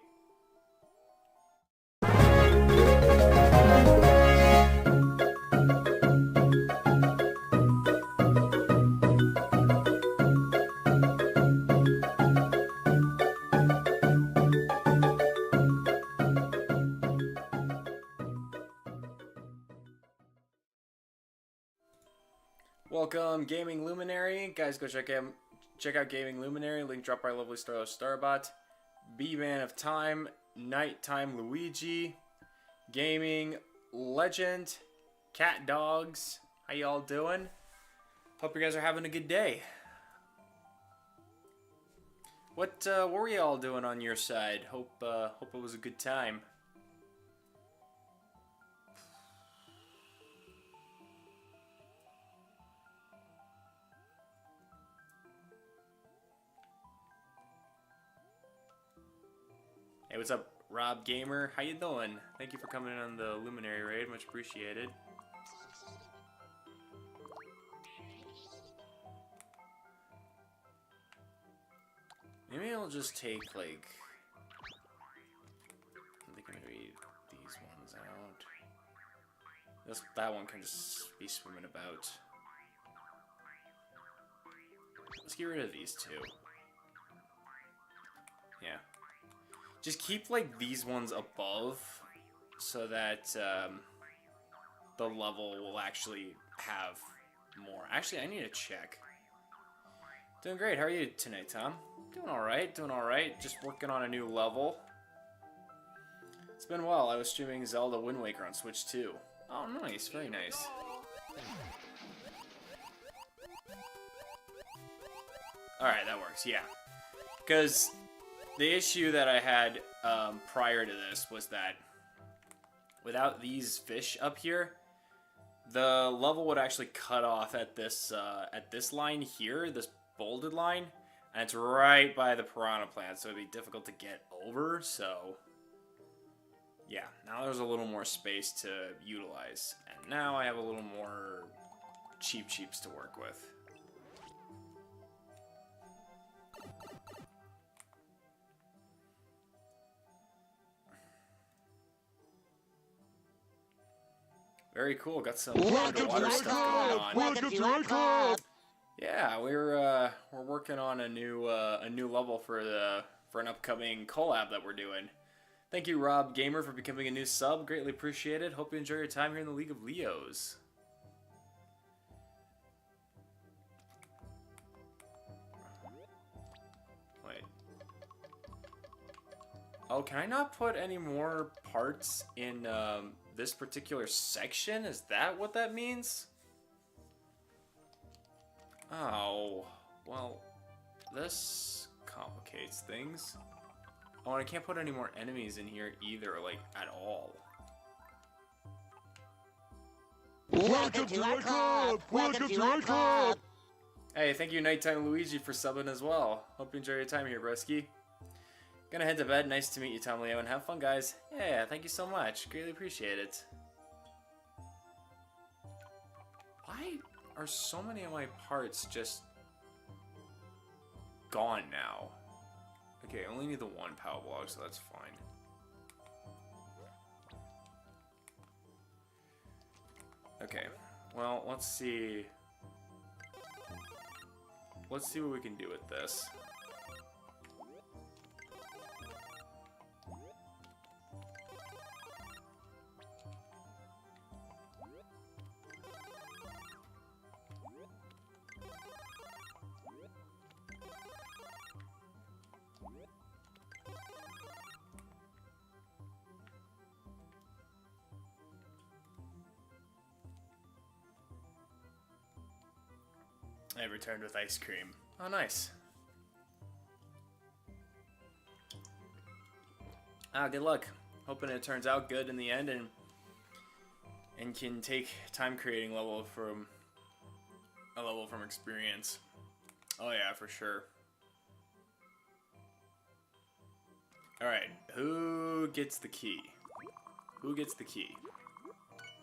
Welcome, Gaming Luminary. Guys, go check out Gaming Luminary. Link dropped by lovely Starlo Starbot. B-Man of Time. Nighttime Luigi. Gaming Legend. Cat Dogs. How y'all doing? Hope you guys are having a good day. What were y'all doing on your side? Hope it was a good time. Hey, what's up, Rob Gamer? How you doing? Thank you for coming in on the Luminary raid. Much appreciated. Maybe I'll just take, like, I think maybe these ones out. That one can just be swimming about. Let's get rid of these two. Yeah. Just keep, like, these ones above so that the level will actually have more. Actually, I need to check. Doing great. How are you tonight, Tom? Doing alright, doing alright. Just working on a new level. It's been a while. I was streaming Zelda Wind Waker on Switch too. Oh, nice. Very nice. Alright, that works. Yeah. Because the issue that I had prior to this was that without these fish up here, the level would actually cut off at this line here, this bolded line, and it's right by the piranha plant, so it'd be difficult to get over. So yeah, now there's a little more space to utilize, and now I have a little more cheeps to work with. Very cool. Got some underwater stuff going on. Welcome to our club. Yeah, we're working on a new level for an upcoming collab that we're doing. Thank you, Rob Gamer, for becoming a new sub. Greatly appreciated. Hope you enjoy your time here in the League of Leos. Oh, can I not put any more parts in this particular section? Is that what that means? Oh, well, this complicates things. Oh, and I can't put any more enemies in here either, like, at all. Welcome to our club! Welcome to our club! Hey, thank you, Nighttime Luigi, for subbing as well. Hope you enjoy your time here, broski. Gonna head to bed. Nice to meet you, Tom Leo, and have fun, guys. Yeah, thank you so much. Greatly appreciate it. Why are so many of my parts just gone now? Okay, I only need the one power block, so that's fine. Okay, well, let's see. Let's see what we can do with this. I returned with ice cream. Oh, nice. Ah, good luck. Hoping it turns out good in the end and can take time creating a level from experience. Oh yeah, for sure. All right, who gets the key? Who gets the key?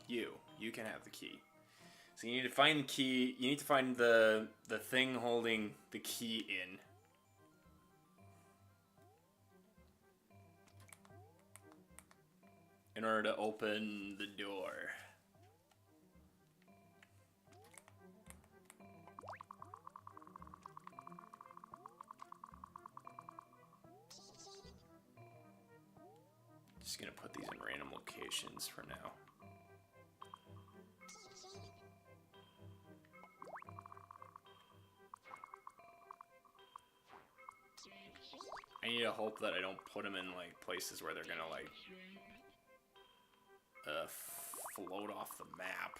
You. You can have the key. So you need to find the key. You need to find the thing holding the key in order to open the door. Just gonna put these in random locations for now. I need to hope that I don't put them in like places where they're gonna like float off the map.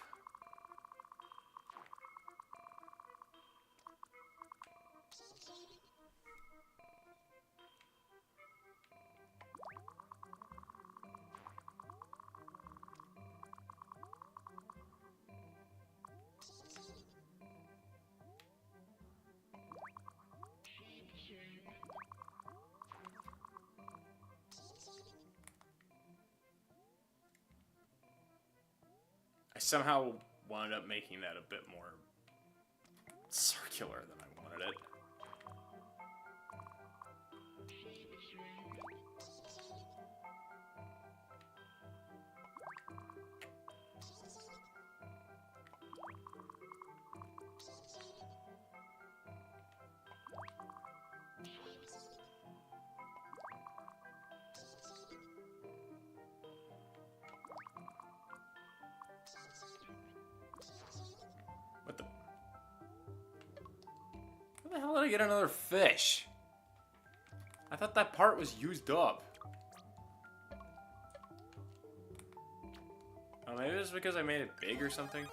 I somehow wound up making that a bit more circular than I wanted it. What the? Where the hell did I get another fish? I thought that part was used up. Oh, maybe it's because I made it big or something.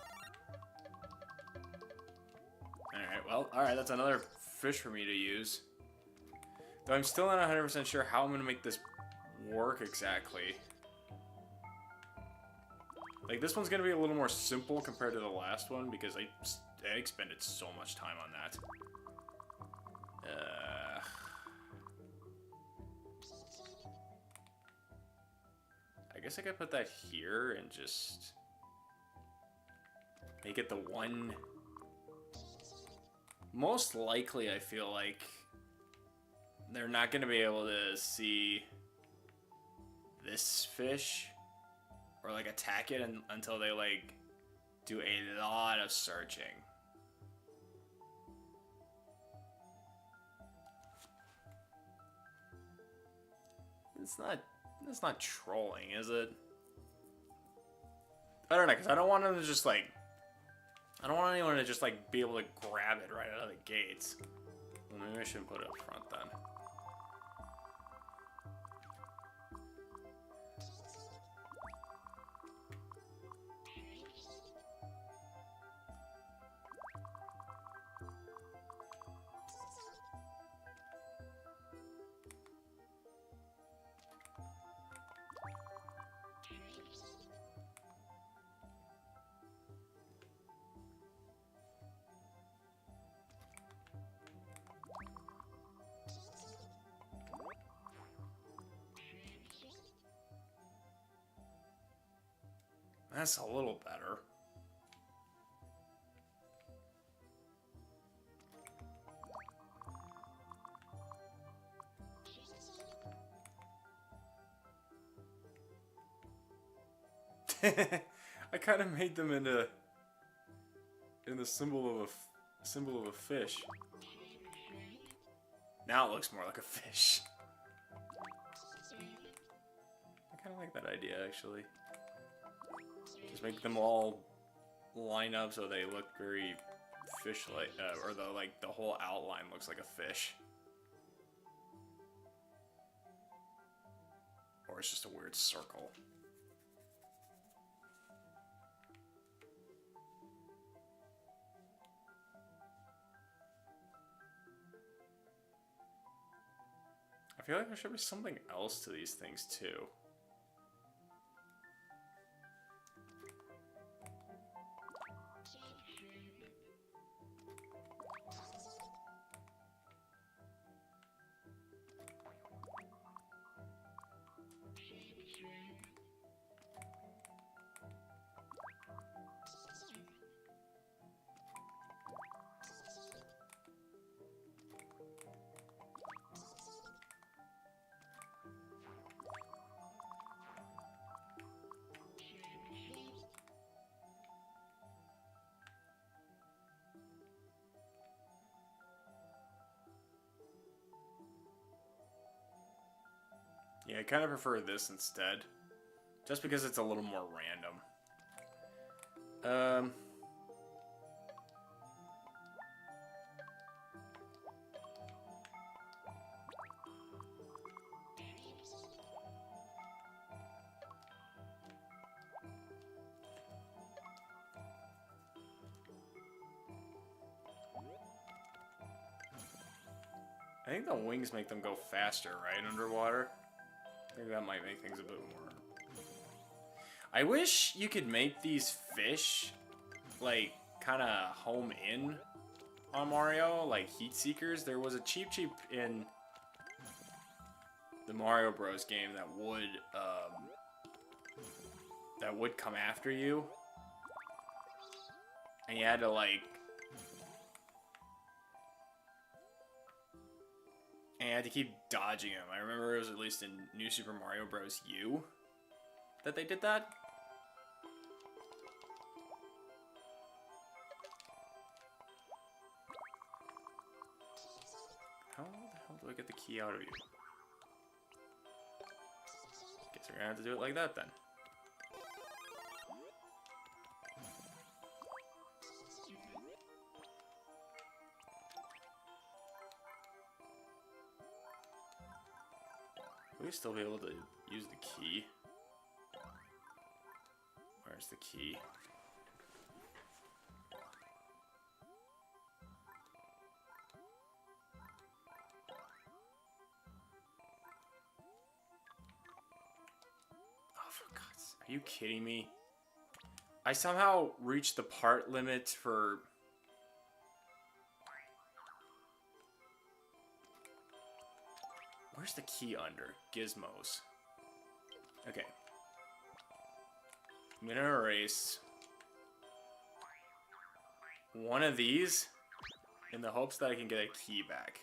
Alright, well, alright, that's another fish for me to use. Though I'm still not 100% sure how I'm going to make this work exactly. Like, this one's going to be a little more simple compared to the last one because I expended so much time on that. I guess I could put that here and just make it the one. Most likely, I feel like they're not going to be able to see this fish or like attack it until they like do a lot of searching. It's not trolling, is it? I don't know, because I don't want them to just like, I don't want anyone to just like be able to grab it right out of the gates. Well, maybe I shouldn't put it up front then. That's a little better. I kind of made them in the symbol of a fish. Now it looks more like a fish. I kind of like that idea, actually. Just make them all line up so they look very fish-like, or the whole outline looks like a fish. Or it's just a weird circle. I feel like there should be something else to these things too. Yeah, I kind of prefer this instead. Just because it's a little more random. I think the wings make them go faster, right, underwater? I think that might make things a bit more... I wish you could make these fish, like, kind of home in on Mario, like heat seekers. There was a Cheep Cheep in the Mario Bros. Game that would come after you. And you had to, like... And I had to keep dodging him. I remember it was at least in New Super Mario Bros. U that they did that. How the hell do I get the key out of you? Guess we're gonna have to do it like that then. Will we still be able to use the key? Where's the key? Oh, for God's sake. Are you kidding me? I somehow reached the part limit for... Where's the key under? Gizmos. Okay. I'm gonna erase one of these in the hopes that I can get a key back.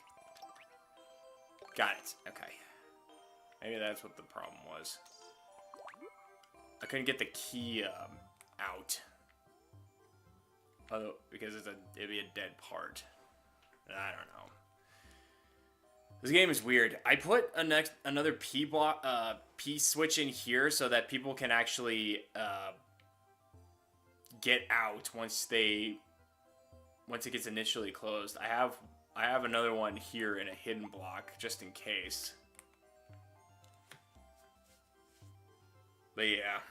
Got it. Okay. Maybe that's what the problem was. I couldn't get the key out. Although, because it'd be a dead part. I don't know. This game is weird. I put another P switch in here so that people can actually get out once it gets initially closed. I have another one here in a hidden block just in case. But yeah.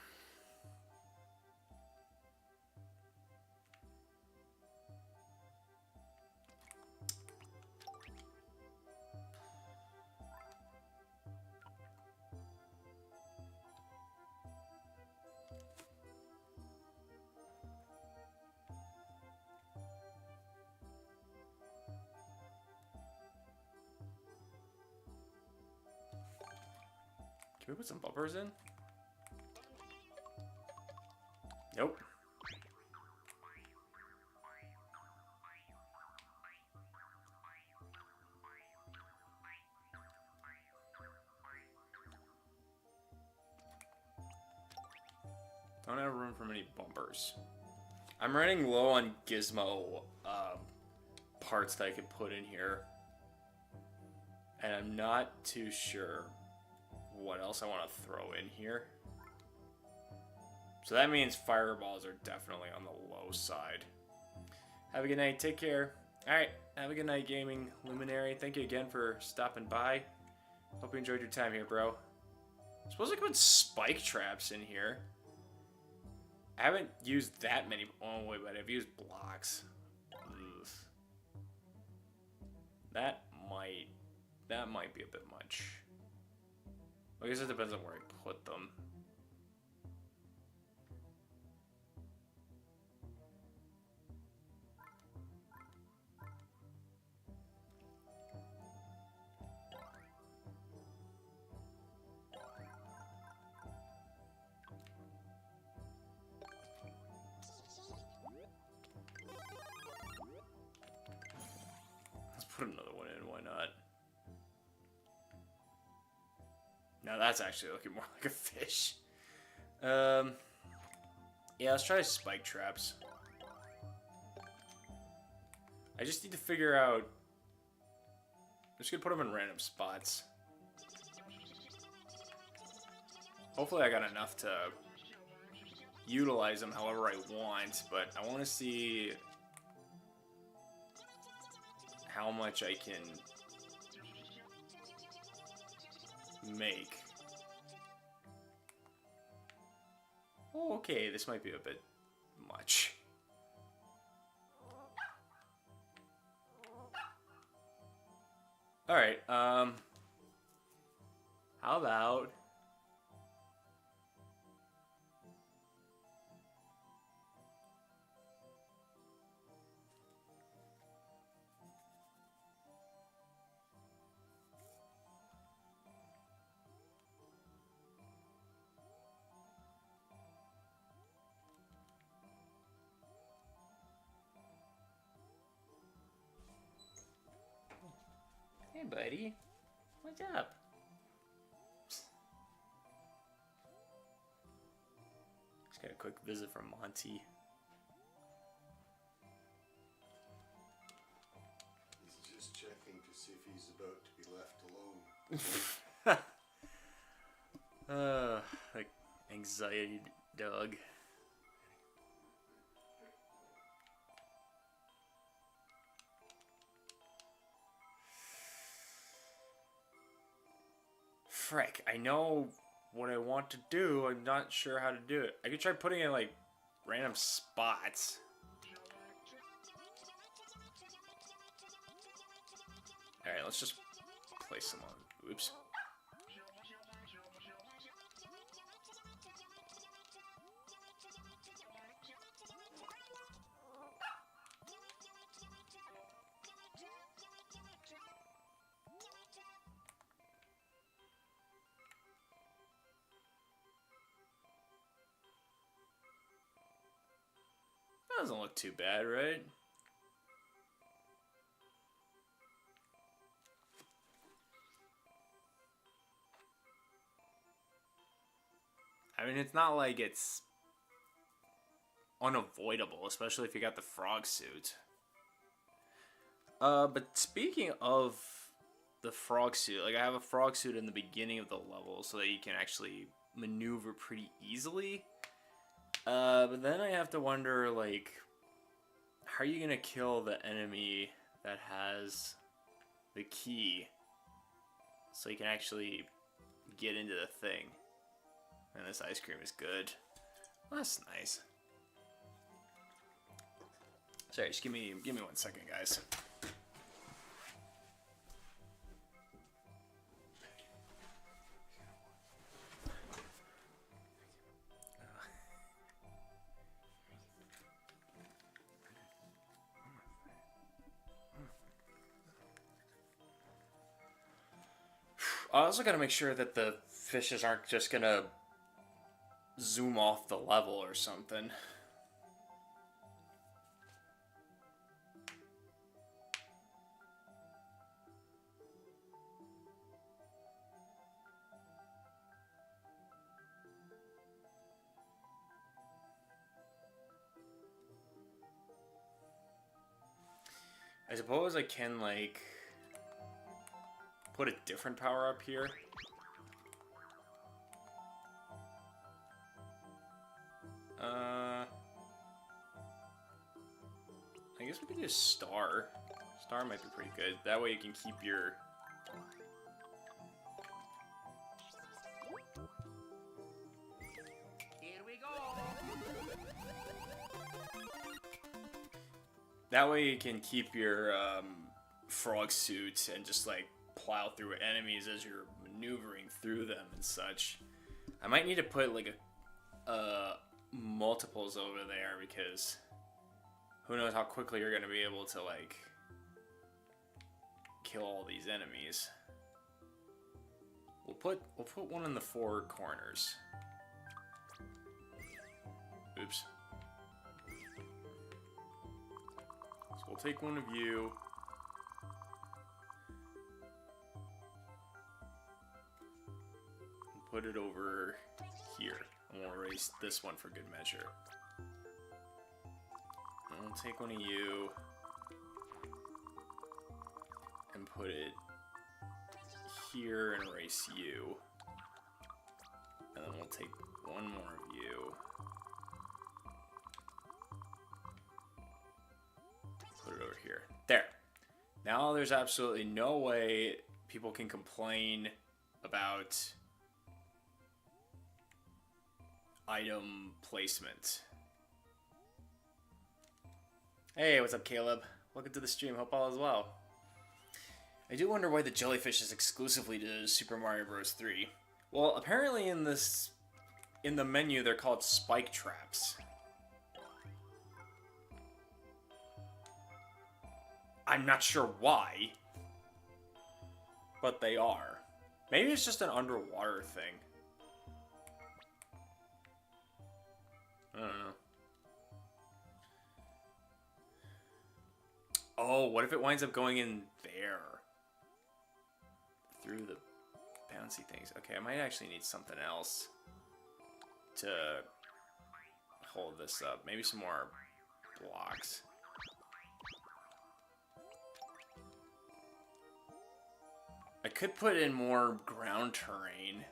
Can we put some bumpers in? Don't have room for many bumpers. I'm running low on gizmo parts that I could put in here. And I'm not too sure what else I want to throw in here. So that means fireballs are definitely on the low side. Have a good night. Take care. Alright. Have a good night, gaming luminary. Thank you again for stopping by. Hope you enjoyed your time here, bro. I suppose I could put spike traps in here. I haven't used that many. Oh, wait, but I've used blocks. Ugh. That might be a bit much. I guess it depends on where I put them. Let's put another one in, why not? Now that's actually looking more like a fish. Yeah, let's try spike traps. I just need to figure out... I'm just gonna put them in random spots. Hopefully I got enough to utilize them however I want, but I want to see how much I can make. Oh, okay, this might be a bit much. Alright, how about... Hey, buddy. What's up? Just got a quick visit from Monty. He's just checking to see if he's about to be left alone. Like anxiety dog. Frick, I know what I want to do, I'm not sure how to do it. I could try putting it in, like, random spots. Alright, let's just place them on. Oops. That doesn't look too bad, right? I mean, it's not like it's unavoidable, especially if you got the frog suit. But speaking of the frog suit, like I have a frog suit in the beginning of the level so that you can actually maneuver pretty easily. But then I have to wonder, like, how are you gonna kill the enemy that has the key so you can actually get into the thing? And this ice cream is good. Well, that's nice. Sorry, just give me 1 second, guys. I also gotta make sure that the fishes aren't just gonna zoom off the level or something. I suppose I can, like, put a different power up here. I guess we could do star. Star might be pretty good. That way you can keep your... Here we go. That way you can keep your frog suit and just like plow through enemies as you're maneuvering through them and such. I might need to put like a multiples over there because who knows how quickly you're gonna be able to like kill all these enemies. We'll put one in the 4 corners. Oops. So we'll take one of you. And put it over here. And we'll erase this one for good measure. And we'll take one of you and put it here and erase you. And then we'll take one more of you. Put it over here. There. Now there's absolutely no way people can complain about item placement. Hey, what's up, Caleb? Welcome to the stream. Hope all is well. I do wonder why the jellyfish is exclusively to Super Mario Bros. 3. Well, apparently in the menu they're called spike traps. I'm not sure why, but they are. Maybe it's just an underwater thing. I don't know. Oh, what if it winds up going in there? Through the bouncy things. Okay, I might actually need something else to hold this up. Maybe some more blocks. I could put in more ground terrain.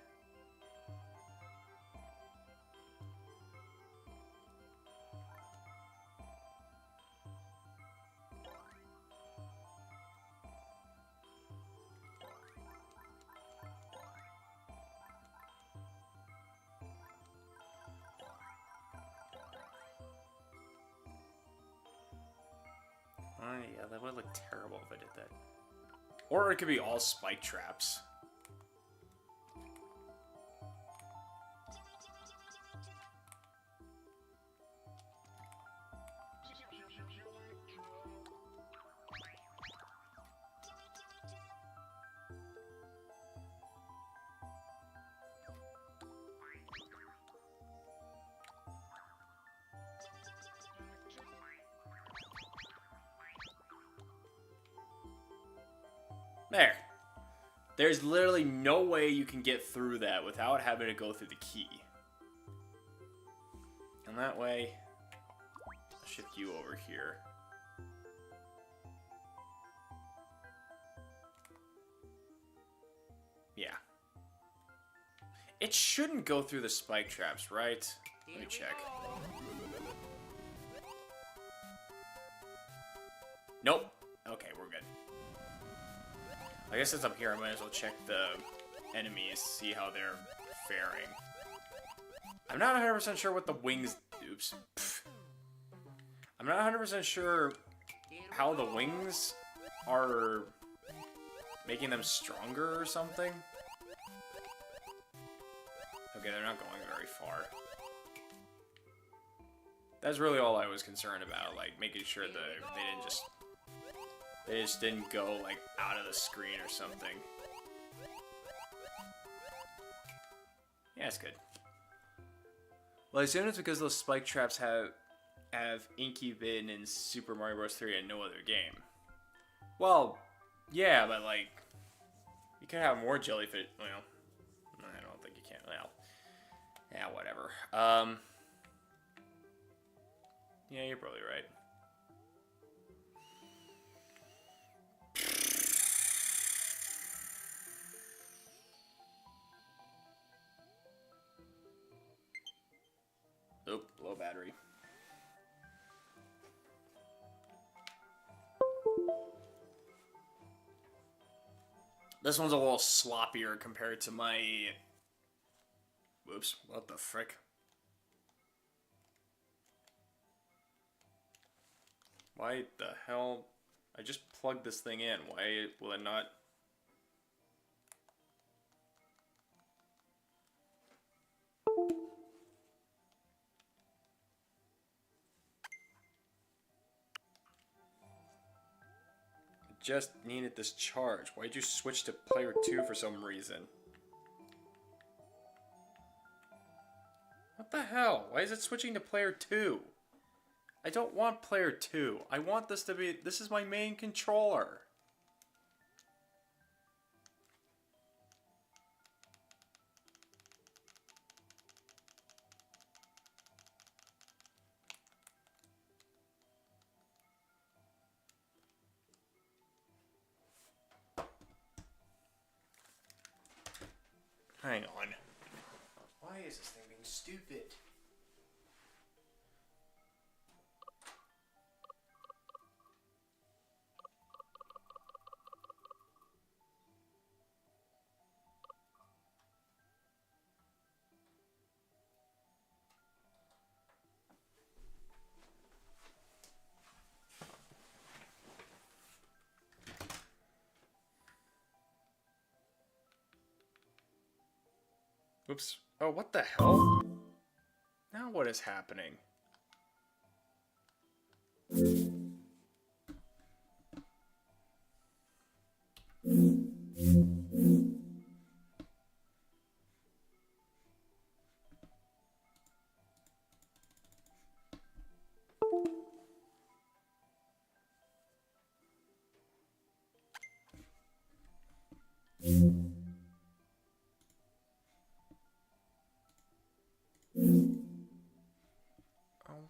Oh yeah, that would look terrible if I did that. Or it could be all spike traps. There. There's literally no way you can get through that without having to go through the key. And that way, I'll shift you over here. Yeah. It shouldn't go through the spike traps, right? Let me check. Nope. Okay, we're good. I guess it's up here. I might as well check the enemies, see how they're faring. I'm not 100% sure what the wings... Oops. Pfft. I'm not 100% sure how the wings are making them stronger or something. Okay, they're not going very far. That's really all I was concerned about, like making sure that they just didn't go like out of the screen or something. Yeah, it's good. Well, I assume it's because those spike traps have Inky been in Super Mario Bros. 3 and no other game. Well, yeah, but like you could have more jellyfish. Well, I don't think you can. Well, yeah, whatever. Yeah, you're probably right. This one's a little sloppier compared to my... Whoops, what the frick? Why the hell? I just plugged this thing in. Why will it not? I just needed this charge. Why'd you switch to player 2 for some reason? What the hell? Why is it switching to player 2? I don't want player 2. I want this to be... This is my main controller. Hang on. Why is this thing being stupid? Oops. Oh, what the hell? Now what is happening?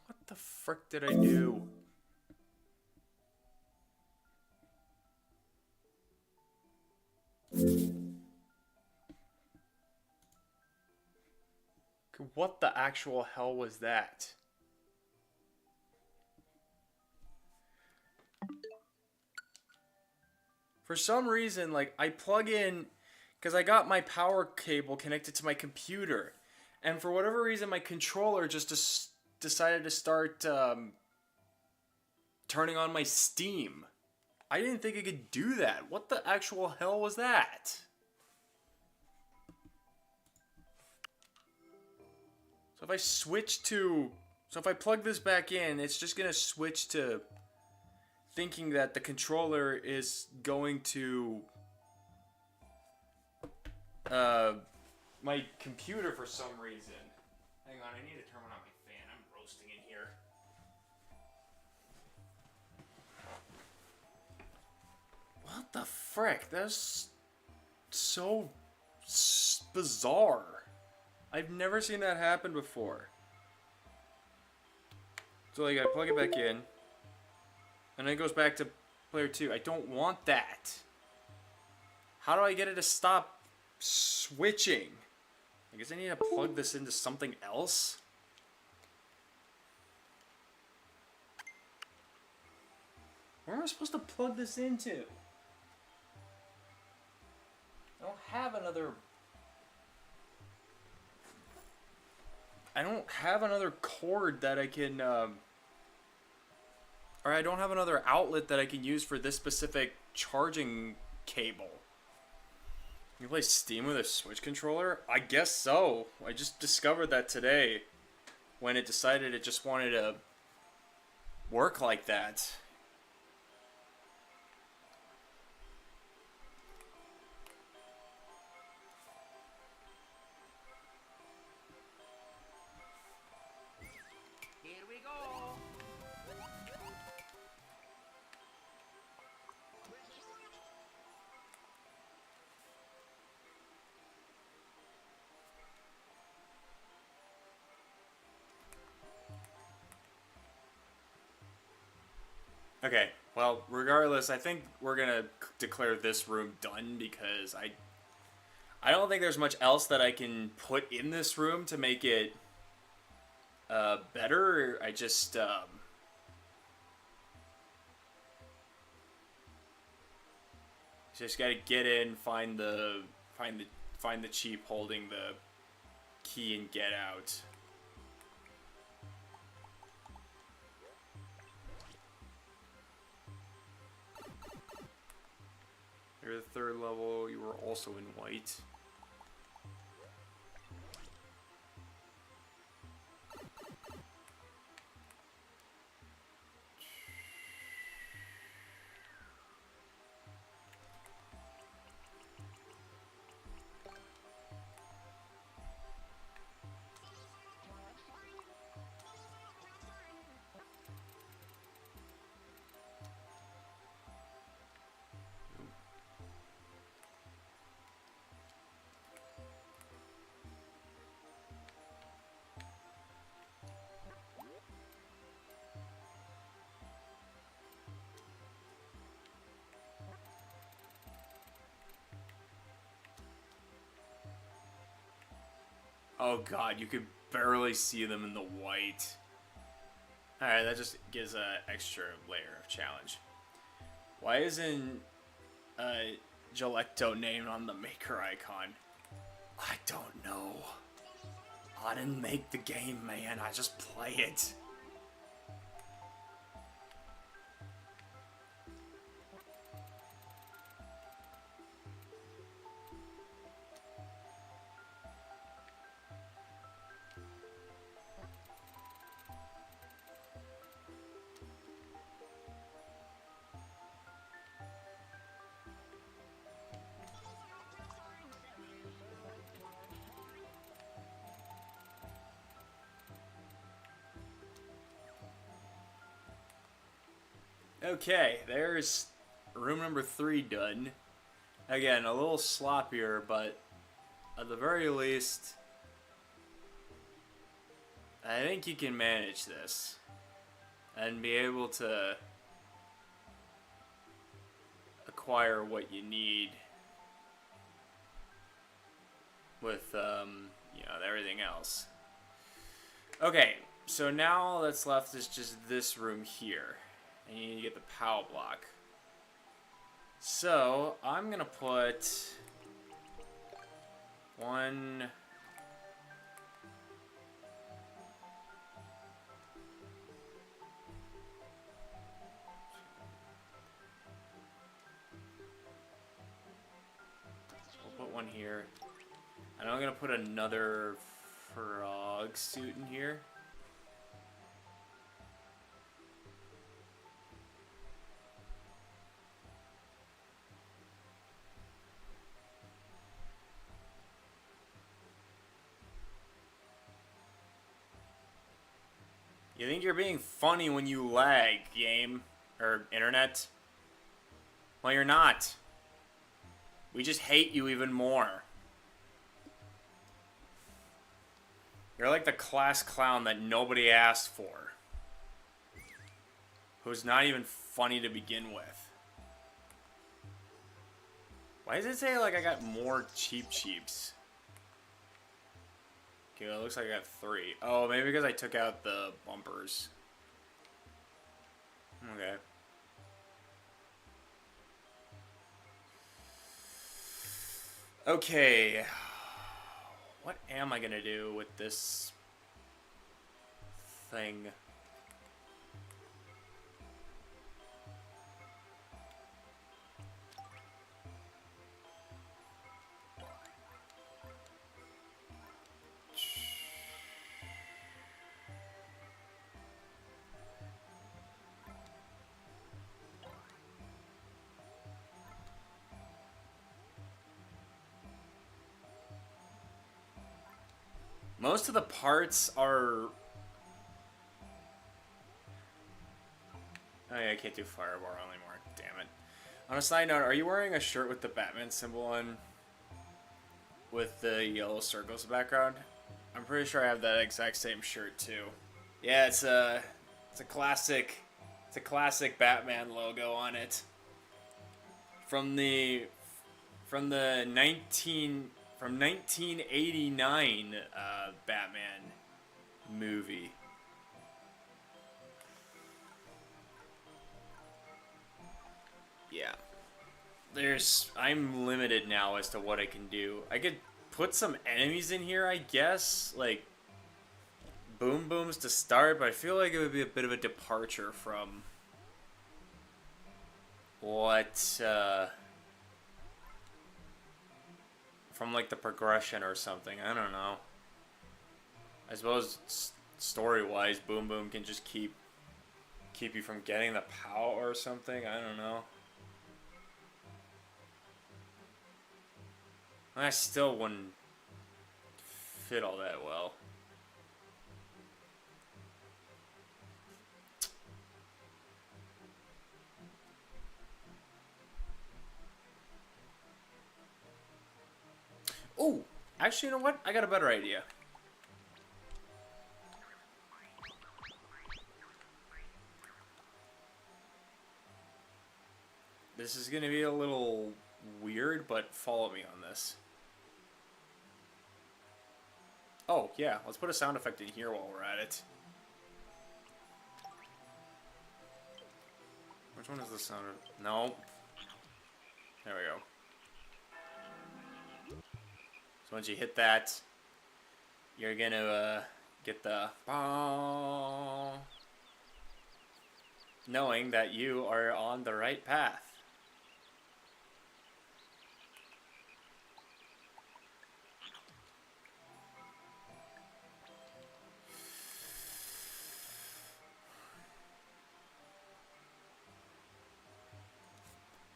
What the frick did I do? What the actual hell was that? For some reason, like, I plug in, because I got my power cable connected to my computer, and for whatever reason, my controller just decided to start turning on my Steam. I didn't think it could do that. What the actual hell was that? So if I switch to... So if I plug this back in, it's just going to switch to thinking that the controller is going to... my computer for some reason. Hang on, I need to turn on my fan. I'm roasting in here. What the frick? That's so bizarre. I've never seen that happen before. So like I plug it back in, and then it goes back to player 2. I don't want that. How do I get it to stop switching? I guess I need to plug this into something else. Where am I supposed to plug this into? I don't have another... I don't have another cord that I can, or I don't have another outlet that I can use for this specific charging cable. You play Steam with a Switch controller? I guess so. I just discovered that today when it decided it just wanted to work like that. Here we go. Okay, well, regardless, I think we're gonna declare this room done because I don't think there's much else that I can put in this room to make it better. I just Just gotta get in, find the cheap holding the key and get out. You're the third level. You were also in white. Oh god, you could barely see them in the white. Alright, that just gives an extra layer of challenge. Why isn't Gelecto named on the maker icon? I don't know. I didn't make the game, man. I just play it. Okay, there's room number 3 done. Again, a little sloppier, but at the very least, I think you can manage this and be able to acquire what you need with, you know, everything else. Okay, so now all that's left is just this room here. And you need to get the POW block. So, I'm gonna put one... We'll put one here. And I'm gonna put another frog suit in here. You think you're being funny when you lag, game? Or internet? Well, you're not. We just hate you even more. You're like the class clown that nobody asked for. Who's not even funny to begin with. Why does it say like I got more cheeps? Okay, it looks like I got 3. Oh, maybe because I took out the bumpers. Okay. Okay. What am I gonna do with this thing? Most of the parts are... Oh yeah, I can't do fireball anymore. Damn it. On a side note, are you wearing a shirt with the Batman symbol on? With the yellow circles background? I'm pretty sure I have that exact same shirt too. Yeah, it's a classic Batman logo on it. From 1989 Batman movie. Yeah. I'm limited now as to what I can do. I could put some enemies in here, I guess, like boom booms to start, but I feel like it would be a bit of a departure from what, from like the progression or something. I don't know. I suppose story-wise, boom boom can just keep you from getting the POW or something. I don't know. I still wouldn't fit all that well. Oh, actually, you know what? I got a better idea. This is going to be a little weird, but follow me on this. Oh, yeah, let's put a sound effect in here while we're at it. Which one is the sound? No. There we go. So once you hit that, you're gonna get the knowing that you are on the right path.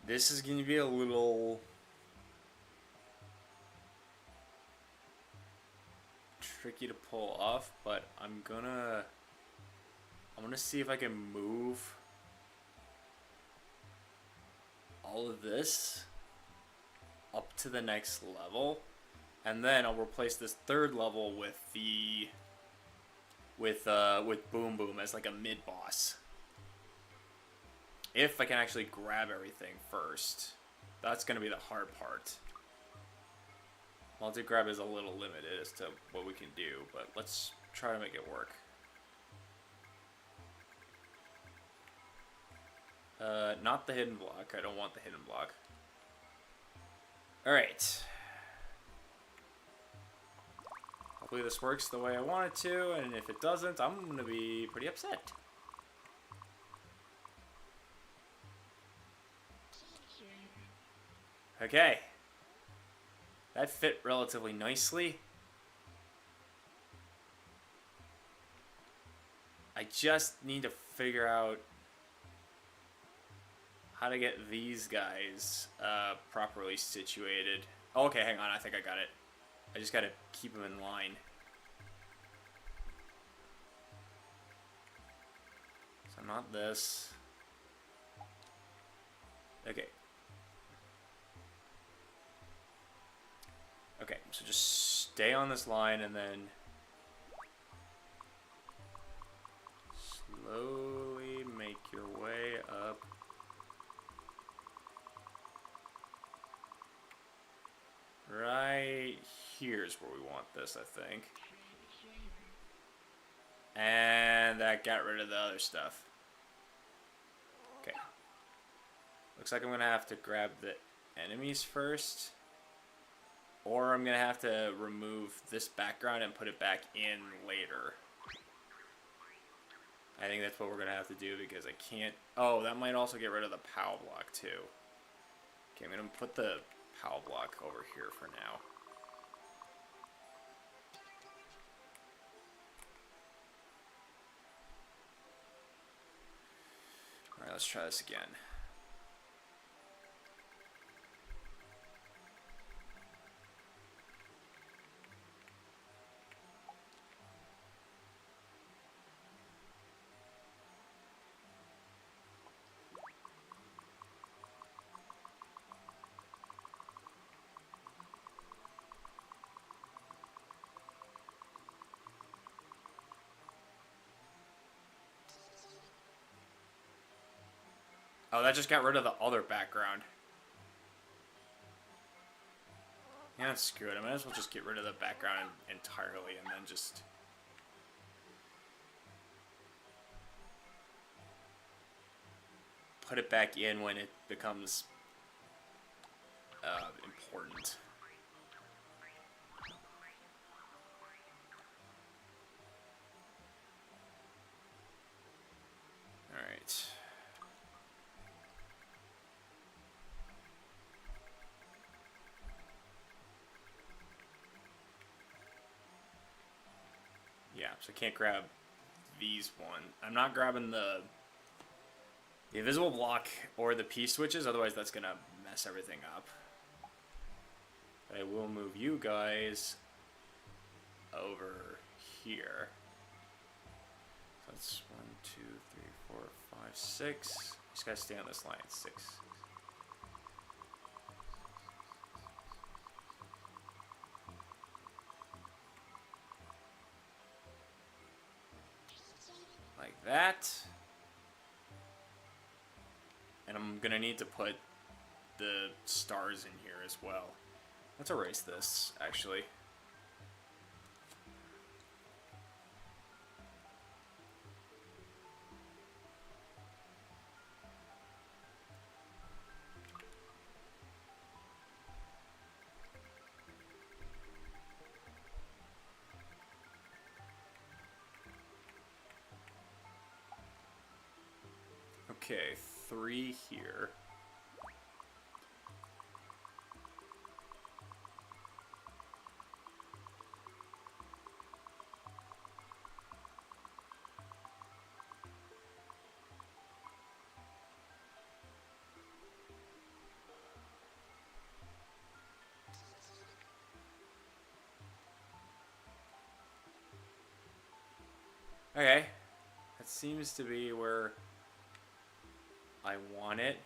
This is going to be a little tricky to pull off, but I'm gonna see if I can move all of this up to the next level, and then I'll replace this third level with Boom Boom as like a mid boss. If I can actually grab everything first. That's going to be the hard part. Multi-grab is a little limited as to what we can do, but let's try to make it work. Not the hidden block. I don't want the hidden block. Alright. Hopefully this works the way I want it to, and if it doesn't, I'm going to be pretty upset. Okay. That fit relatively nicely. I just need to figure out how to get these guys properly situated. Oh, okay, hang on. I think I got it. I just got to keep them in line. So not this. Okay. Okay, so just stay on this line and then slowly make your way up. Right here's where we want this, I think. And that got rid of the other stuff. Okay. Looks like I'm going to have to grab the enemies first. Or I'm going to have to remove this background and put it back in later. I think that's what we're going to have to do because I can't... Oh, that might also get rid of the POW block too. Okay, I'm going to put the POW block over here for now. Alright, let's try this again. Oh, that just got rid of the other background. Yeah, screw it. I might as well just get rid of the background entirely and then just... put it back in when it becomes important. All right. Yeah, so I can't grab these one. I'm not grabbing the invisible block or the P switches, otherwise that's gonna mess everything up. I will move you guys over here. So that's 1, 2, 3, 4, 5, 6. Just gotta stay on this line. 6. Like that. And I'm gonna need to put the stars in here as well. Let's erase this, actually. Okay, 3 here. Okay, that seems to be where I want it.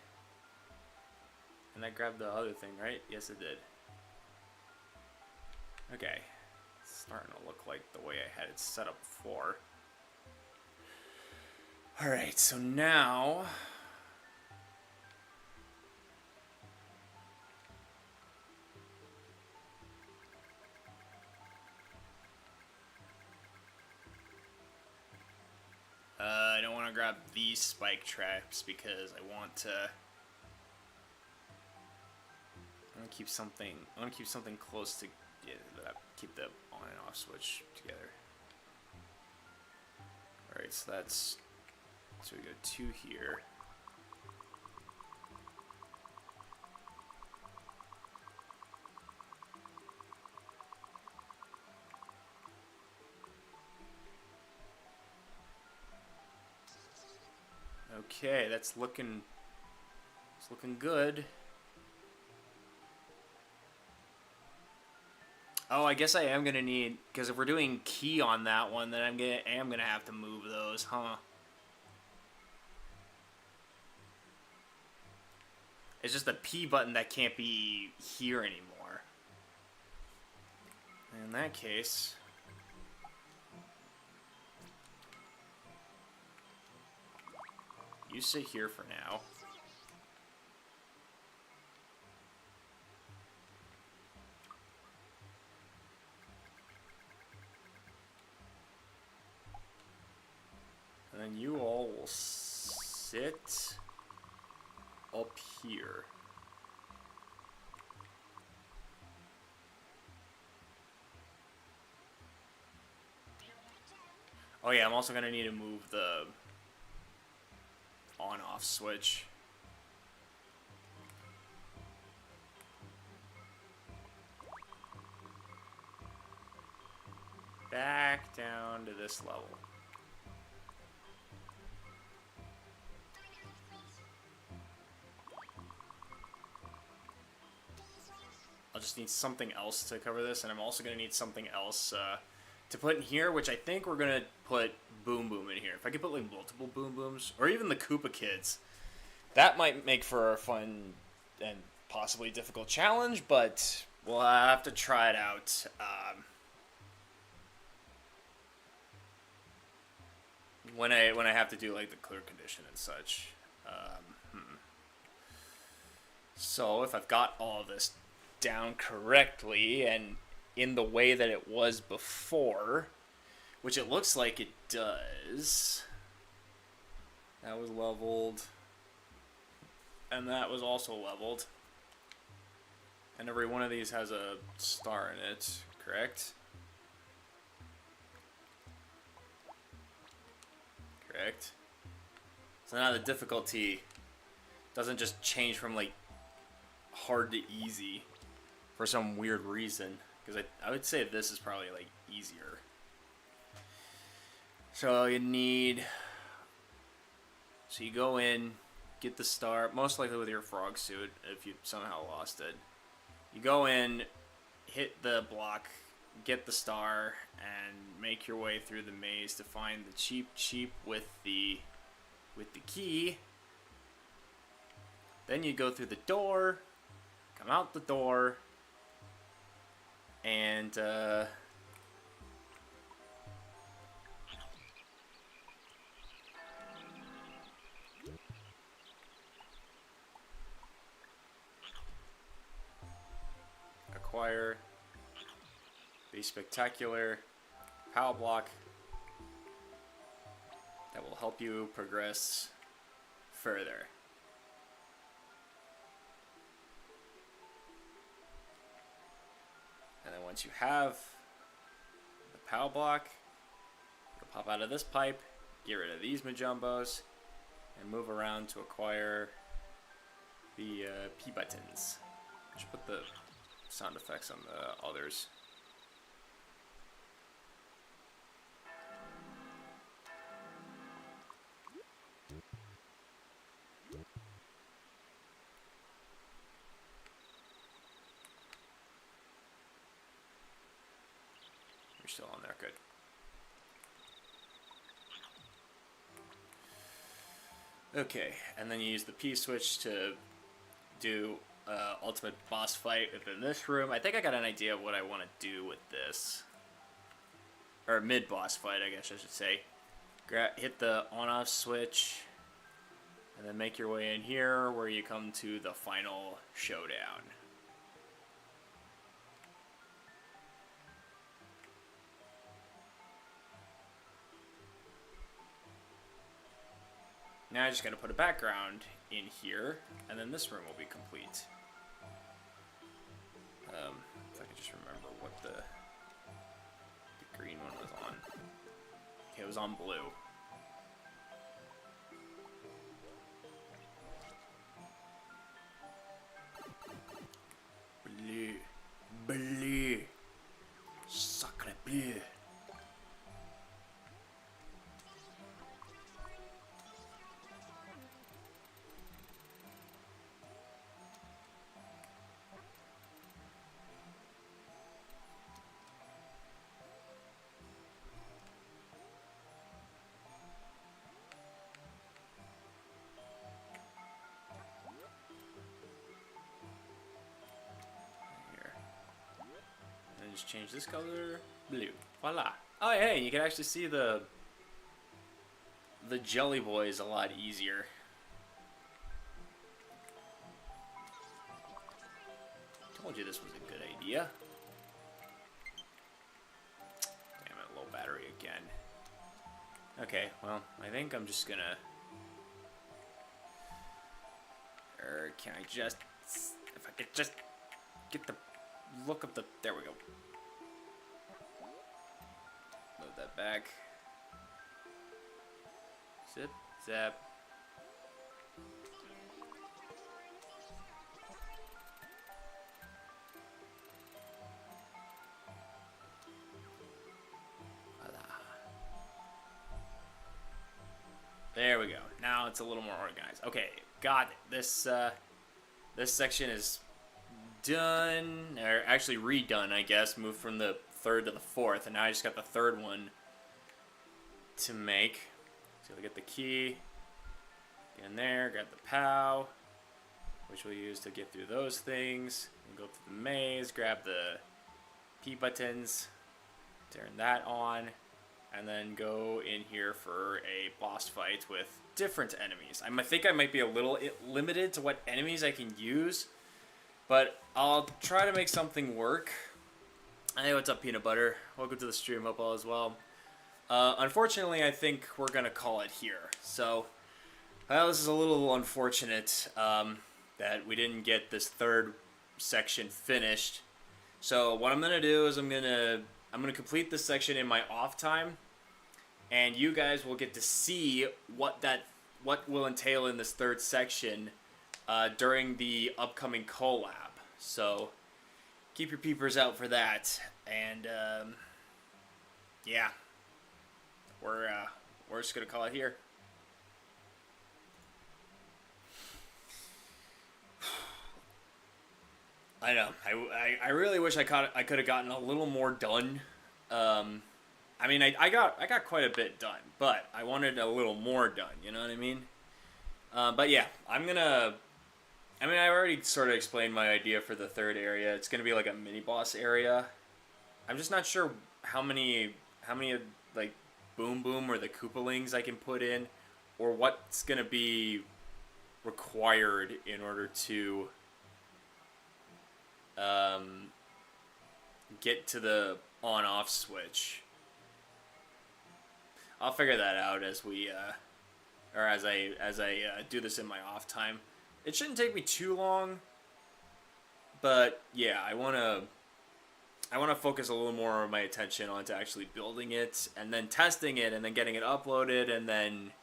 And I grabbed the other thing, right? Yes, it did. Okay, it's starting to look like the way I had it set up before. Alright, so now... I don't want to grab these spike traps because I want to... I want to keep something close to... Yeah, keep the on and off switch together. Alright, so that's... So we go 2 here. Okay, it's looking good. Oh, I guess I am gonna need, because if we're doing key on that one, then I am gonna have to move those, huh? It's just the P button that can't be here anymore. In that case... You sit here for now. And then you all will sit up here. Oh yeah, I'm also gonna need to move the on-off switch. Back down to this level. I'll just need something else to cover this, and I'm also going to need something else to put in here, which I think we're going to put Boom Boom in here. If I could put like multiple Boom Booms, or even the Koopa Kids, that might make for a fun and possibly difficult challenge, but we'll have to try it out. When I have to do like the clear condition and such. So if I've got all of this down correctly and in the way that it was before, which it looks like it does. That was leveled. And that was also leveled. And every one of these has a star in it, correct? Correct. So now the difficulty doesn't just change from like hard to easy for some weird reason. Because I would say this is probably like easier. So you need... So you go in, get the star, most likely with your frog suit if you somehow lost it. You go in, hit the block, get the star, and make your way through the maze to find the cheap with the key. Then you go through the door, come out the door, and acquire the spectacular power block that will help you progress further. And then once you have the power block, you'll pop out of this pipe, get rid of these majumbos, and move around to acquire the P buttons. I should put the sound effects on the others. You're still on there, good. Okay, and then you use the P switch to do ultimate boss fight within this room. I think I got an idea of what I want to do with this. Or mid-boss fight, I guess I should say. Hit the on-off switch, and then make your way in here where you come to the final showdown. Now I just gotta put a background in here, and then this room will be complete. If I could just remember what the green one was on. Okay, it was on blue. Blue. Blue. Sacre bleu. Just change this color, blue. Voila. Oh, hey, you can actually see the jelly boys a lot easier. Told you this was a good idea. Damn it, low battery again. Okay, well, I think I'm just gonna... Or can I just... If I could just get the look of the... There we go. Load that back. Zip, zap. Voila. There we go. Now it's a little more organized. Okay, got it. This section is done, or actually redone, I guess. Moved from the third to the fourth, and now I just got the third one to make. So we get the key, get in there, grab the POW, which we'll use to get through those things. We'll go through the maze, grab the P buttons, turn that on, and then go in here for a boss fight with different enemies. I think I might be a little limited to what enemies I can use, but I'll try to make something work. Hey, what's up, Peanut Butter? Welcome to the stream. Hope all is well. Unfortunately, I think we're going to call it here. So, well, this is a little unfortunate that we didn't get this third section finished. So what I'm gonna do is I'm gonna complete this section in my off time, and you guys will get to see what will entail in this third section during the upcoming collab. So keep your peepers out for that, and yeah, we're just gonna call it here. I know. I really wish I could have gotten a little more done. I mean, I got quite a bit done, but I wanted a little more done. You know what I mean? But yeah, I already sort of explained my idea for the third area. It's gonna be like a mini boss area. I'm just not sure how many like Boom Boom or the Koopalings I can put in, or what's gonna be required in order to get to the on-off switch. I'll figure that out as we as I do this in my off time. It shouldn't take me too long, but yeah, I wanna focus a little more of my attention onto actually building it and then testing it and then getting it uploaded and then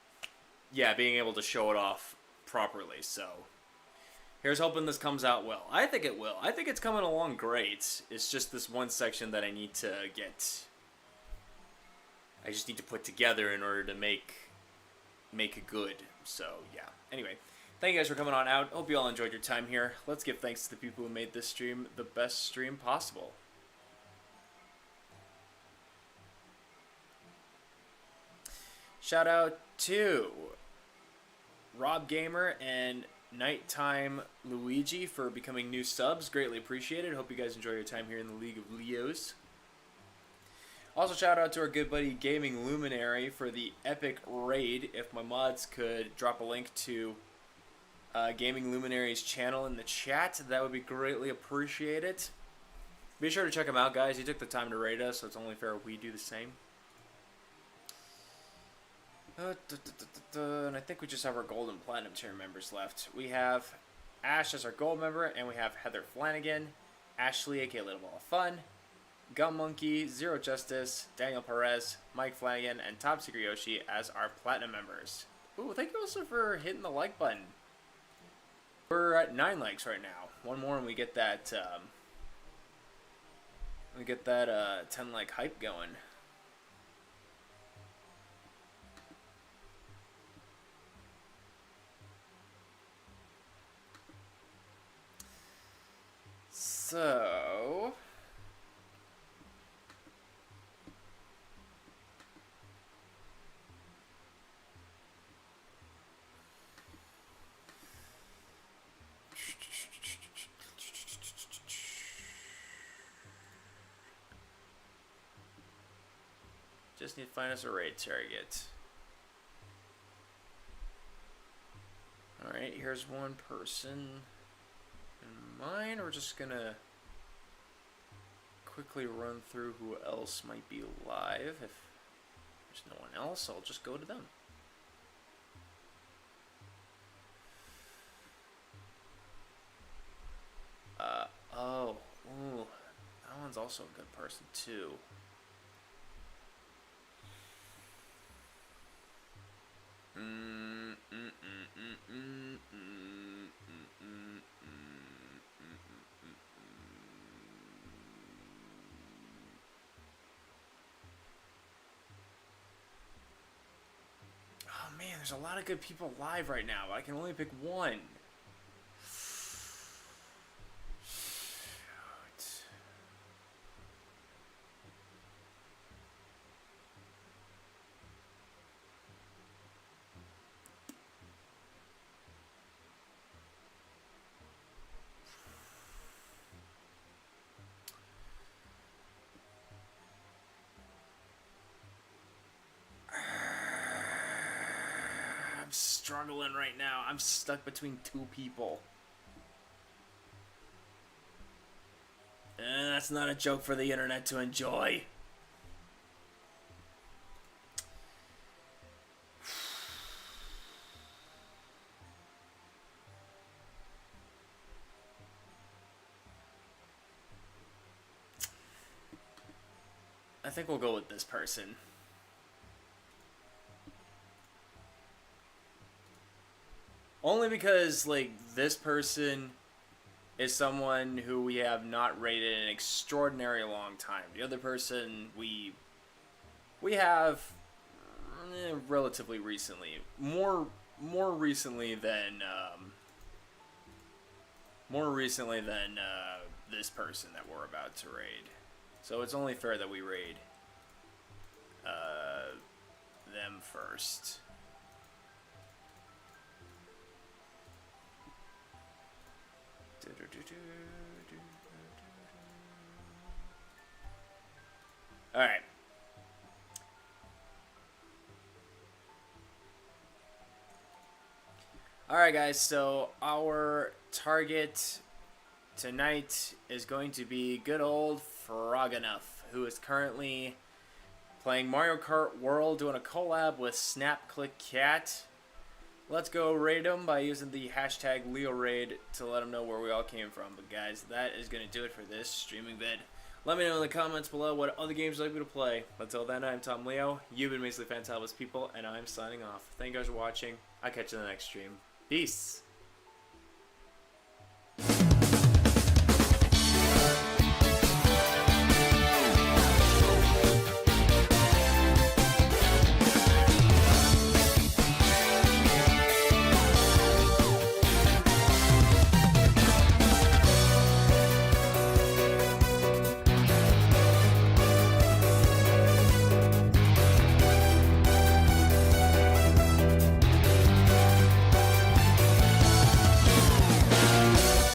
yeah, being able to show it off properly. So here's hoping this comes out well. I think it will. I think it's coming along great. It's just this one section that I need to get. I just need to put together in order to make it good. So yeah. Anyway, thank you guys for coming on out. Hope you all enjoyed your time here. Let's give thanks to the people who made this stream the best stream possible. Shout out to Rob Gamer and Nighttime Luigi for becoming new subs. Greatly appreciated. Hope you guys enjoy your time here in the League of Leos. Also shout out to our good buddy Gaming Luminary for the epic raid. If my mods could drop a link to Gaming Luminary's channel in the chat, that would be greatly appreciated. Be sure to check him out, guys. He took the time to raid us, so it's only fair we do the same. And I think we just have our gold and platinum tier members left. We have Ash as our gold member, and we have Heather Flanagan, Ashley, aka Little Ball of Fun, Gum Monkey, Zero Justice, Daniel Perez, Mike Flanagan, and Top Secret Yoshi as our platinum members. Ooh, thank you also for hitting the like button. We're at 9 likes right now. One more and we get that 10 like hype going. So just need to find us a raid target. Alright, here's one person in mind. We're just gonna quickly run through who else might be live. If there's no one else, I'll just go to them. Ooh, that one's also a good person too. Oh man, there's a lot of good people live right now, but I can only pick one. I'm struggling right now. I'm stuck between two people. That's not a joke for the internet to enjoy. I think we'll go with this person. Only because, like, this person is someone who we have not rated in an extraordinary long time. The other person we have relatively recently, more recently than this person that we're about to raid. So it's only fair that we raid them first. Alright. Alright guys, so our target tonight is going to be good old Froganough, who is currently playing Mario Kart World, doing a collab with SnapClickCat. Let's go raid him by using the hashtag LeoRaid to let him know where we all came from. But guys, that is going to do it for this streaming vid. Let me know in the comments below what other games you'd like me to play. Until then, I'm Tom Leo. You've been basically Fantabulous People, and I'm signing off. Thank you guys for watching. I'll catch you in the next stream. Peace!